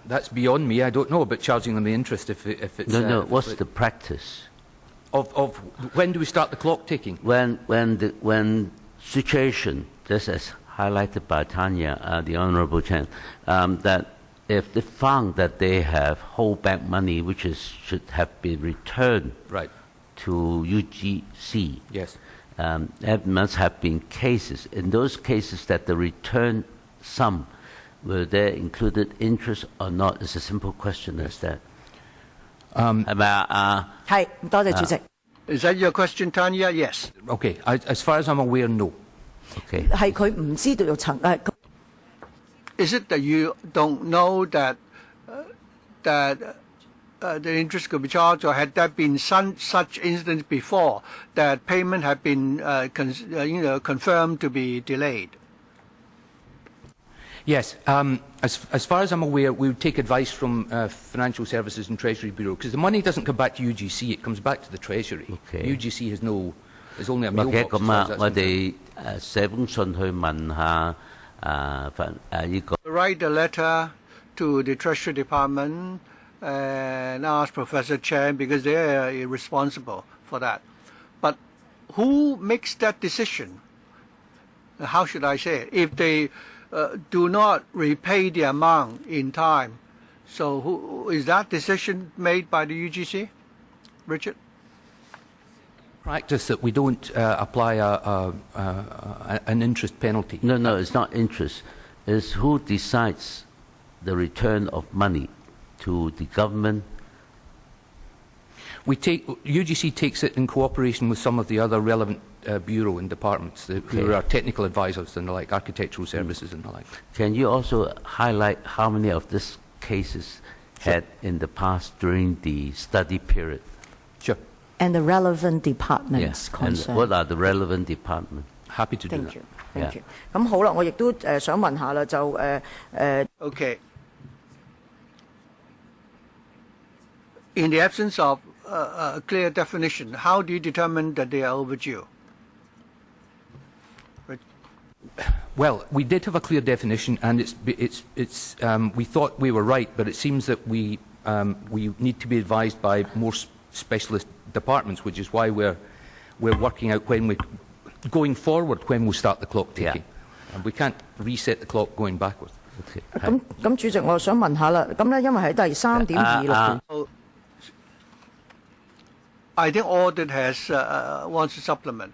That's beyond me. I don't know about charging them the interest if it's... No. What's the practice? Of when do we start the clock ticking? When situation, just as highlighted by Tanya, the Honourable Chen, that if they found that they have hold back money which should have been returned to UGC, yes. There must have been cases. In those cases that the return sum Were there included interest or not? It's a simple question as that. 係咪啊？係，多謝主席。Is that your question, Tanya? Yes. Okay. As far as I'm aware, no. Okay. 係佢唔知道Is it that you don't know that the interest could be charged, or had there been such incidents before that payment had been confirmed to be delayed? Yes. As far as I'm aware, we would take advice from Financial Services and Treasury Bureau, because the money doesn't come back to UGC, it comes back to the Treasury. Okay. UGC has no, there's only a mailbox. Write a letter to the Treasury Department and ask Professor Chen, because they are responsible for that. But who makes that decision? How should I say it? If they do not repay the amount in time, so who is that decision made by the UGC? Richard? Practice that we don't apply an interest penalty. No, it's not interest. It's who decides the return of money to the government. UGC takes it in cooperation with some of the other relevant bureau and departments, who are technical advisors and the like, architectural services and the like. Can you also highlight how many of these cases had in the past during the study period? Sure. And the relevant departments concerned. And what are the relevant departments? Happy to do that. Thank you. Thank you. 咁好啦，我亦都想問下啦，就Okay. In the absence of a clear definition, how do you determine that they are overdue? Well, we did have a clear definition, and we thought we were right, but it seems that we need to be advised by more specialist departments, which is why we're working out going forward when we start the clock ticking. And we can't reset the clock going backwards. 咁主席，我想問下啦，咁咧因為喺第3.26段。I think Audit has wants to supplement.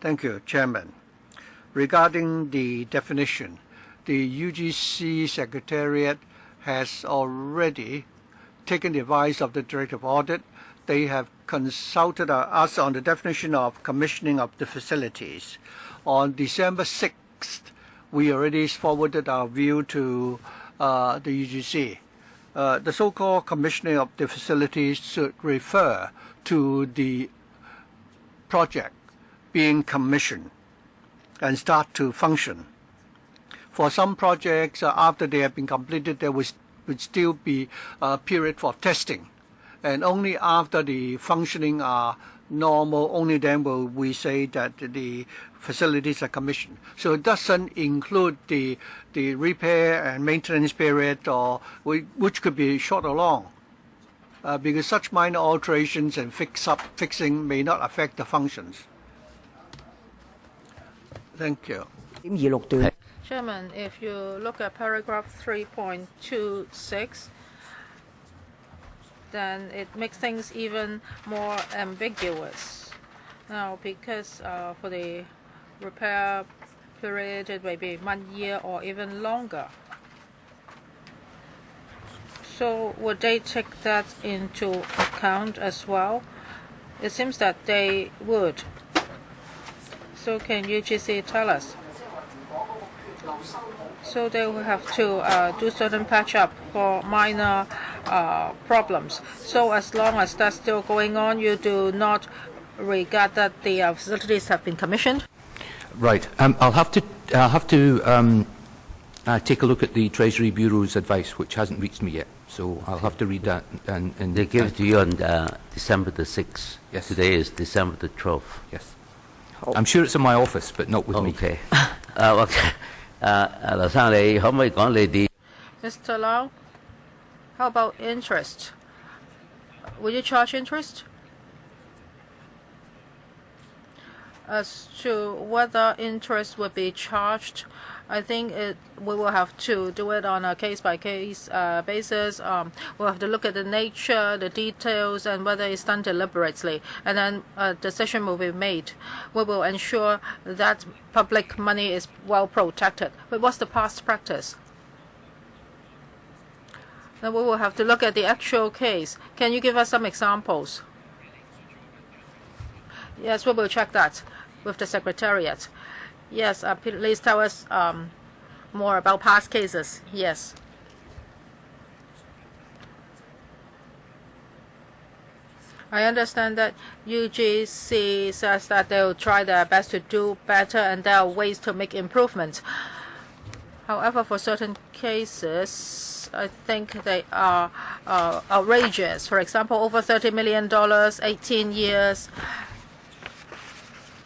Thank you, Chairman. Regarding the definition, the UGC Secretariat has already taken the advice of the Director of Audit. They have consulted us on the definition of commissioning of the facilities. On December 6th, we already forwarded our view to the UGC. The so-called commissioning of the facilities should refer to the project being commissioned and start to function. For some projects, after they have been completed, there would still be a period for testing. And only after the functioning are normal, only then will we say that the facilities are commissioned. So it doesn't include the repair and maintenance period, or which could be short or long, because such minor alterations and fixing may not affect the functions. Thank you. Chairman, if you look at paragraph 3.26, then it makes things even more ambiguous. Now, because for the repair period, it may be 1 year or even longer. So would they take that into account as well? It seems that they would. So can UGC tell us? So they will have to do certain patch-up for minor problems. So as long as that's still going on, you do not regard that the facilities have been commissioned? Right. I'll have to take a look at the Treasury Bureau's advice, which hasn't reached me yet. So I'll have to read that. And they give it to you on December the 6th. Yes. Today is December the 12th. Yes. I'm sure it's in my office, but not with me. Okay. Okay. Mr. Lau, how about interest? Will you charge interest? As to whether interest will be charged, I think we will have to do it on a case-by-case basis. We'll have to look at the nature, the details, and whether it's done deliberately. And then a decision will be made. We will ensure that public money is well protected. But what's the past practice? Then we will have to look at the actual case. Can you give us some examples? Yes, we will check that with the Secretariat. Yes, please tell us more about past cases. Yes. I understand that UGC says that they will try their best to do better and there are ways to make improvements. However, for certain cases, I think they are outrageous. For example, over $30 million, 18 years.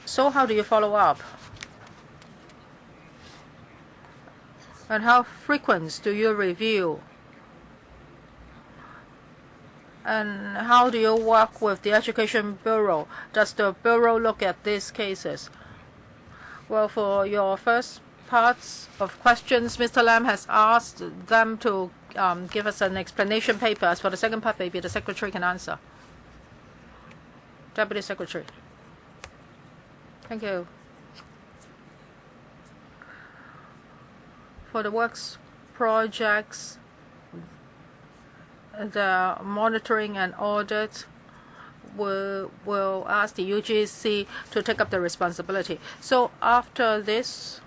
So how do you follow up? And how frequent do you review? And how do you work with the Education Bureau? Does the Bureau look at these cases? Well, for your first parts of questions, Mr. Lam has asked them to give us an explanation paper. As for the second part, maybe the Secretary can answer. Deputy Secretary. Thank you. For the works projects, the monitoring and audit will ask the UGC to take up the responsibility. So after this,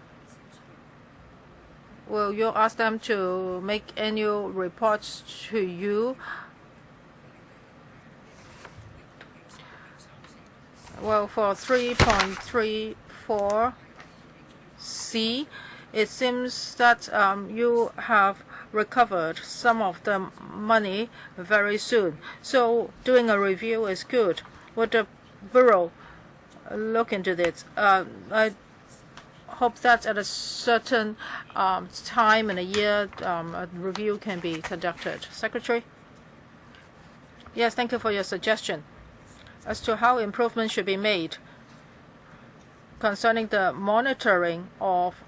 will you ask them to make annual reports to you? Well, for 3.34C, it seems that you have recovered some of the money very soon. So doing a review is good. Would the Bureau look into this? I hope that at a certain time in a year, a review can be conducted. Secretary? Yes, thank you for your suggestion. As to how improvement should be made concerning the monitoring of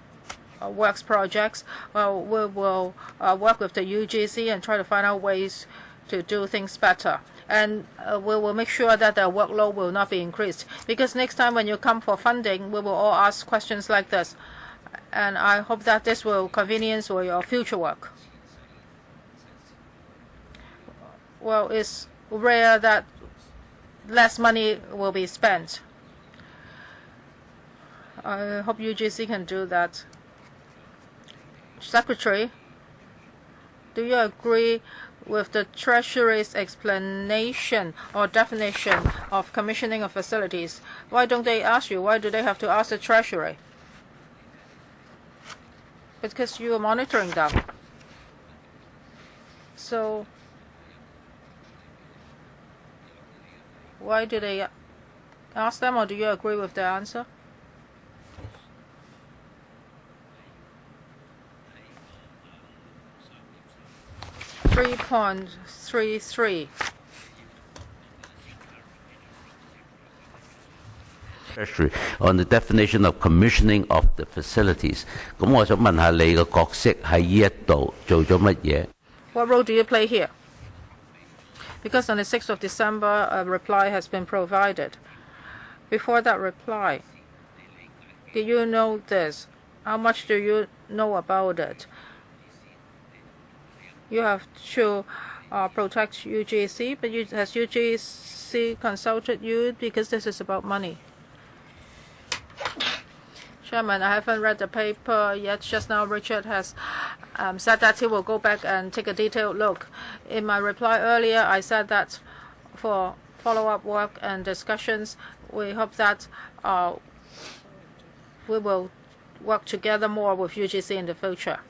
works projects, well, we will work with the UGC and try to find out ways to do things better. And we will make sure that the workload will not be increased. Because next time when you come for funding, we will all ask questions like this. And I hope that this will convenience for your future work. Well, it's rare that less money will be spent. I hope UGC can do that. Secretary, do you agree with the Treasury's explanation or definition of commissioning of facilities? Why don't they ask you? Why do they have to ask the Treasury? Because you are monitoring them. So why do they ask them, or do you agree with their answer? .33 Treasury on the definition of commissioning of the facilities. 咁我想問下你個角色喺呢一度做咗乜嘢？ What role do you play here? Because on the 6th of December, a reply has been provided. Before that reply, did you know this? How much do you know about it? You have to protect UGC, but has UGC consulted you? Because this is about money. Chairman, I haven't read the paper yet. Just now, Richard has said that he will go back and take a detailed look. In my reply earlier, I said that for follow-up work and discussions, we hope that we will work together more with UGC in the future.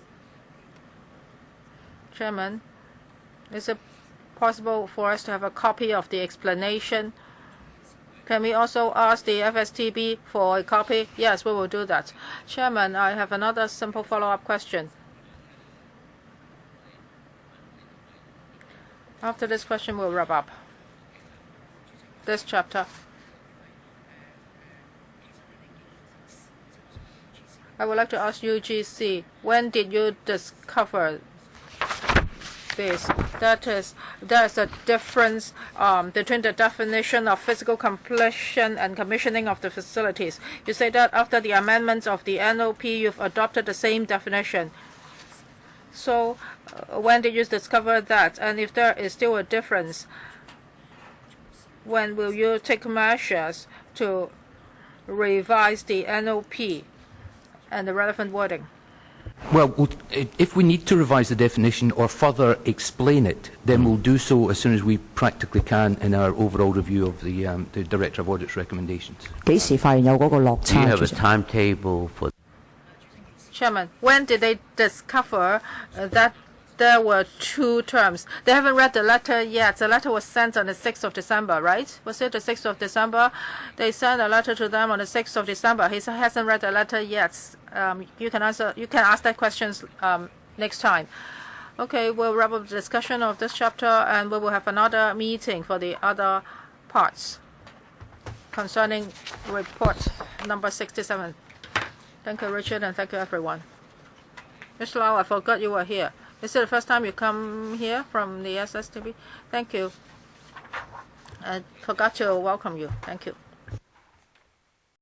Chairman, is it possible for us to have a copy of the explanation? Can we also ask the FSTB for a copy? Yes, we will do that. Chairman, I have another simple follow-up question. After this question, we'll wrap up this chapter. I would like to ask UGC, when did you discover this? That is, there's a difference between the definition of physical completion and commissioning of the facilities. You say that after the amendments of the NOP, you've adopted the same definition. So when did you discover that? And if there is still a difference, when will you take measures to revise the NOP and the relevant wording? Well, if we need to revise the definition or further explain it, then we'll do so as soon as we practically can in our overall review of the Director of Audit's recommendations. Do you have a timetable for? Chairman, when did they discover that there were two terms? They haven't read the letter yet. The letter was sent on the 6th of December, right? Was it the 6th of December? They sent a letter to them on the 6th of December. He hasn't read the letter yet. You can ask that questions next time. Okay, we'll wrap up the discussion of this chapter, and we will have another meeting for the other parts concerning report number 67. Thank you, Richard, and thank you, everyone. Mr. Lau, I forgot you were here. Is it the first time you come here from the SSTV? Thank you. I forgot to welcome you. Thank you.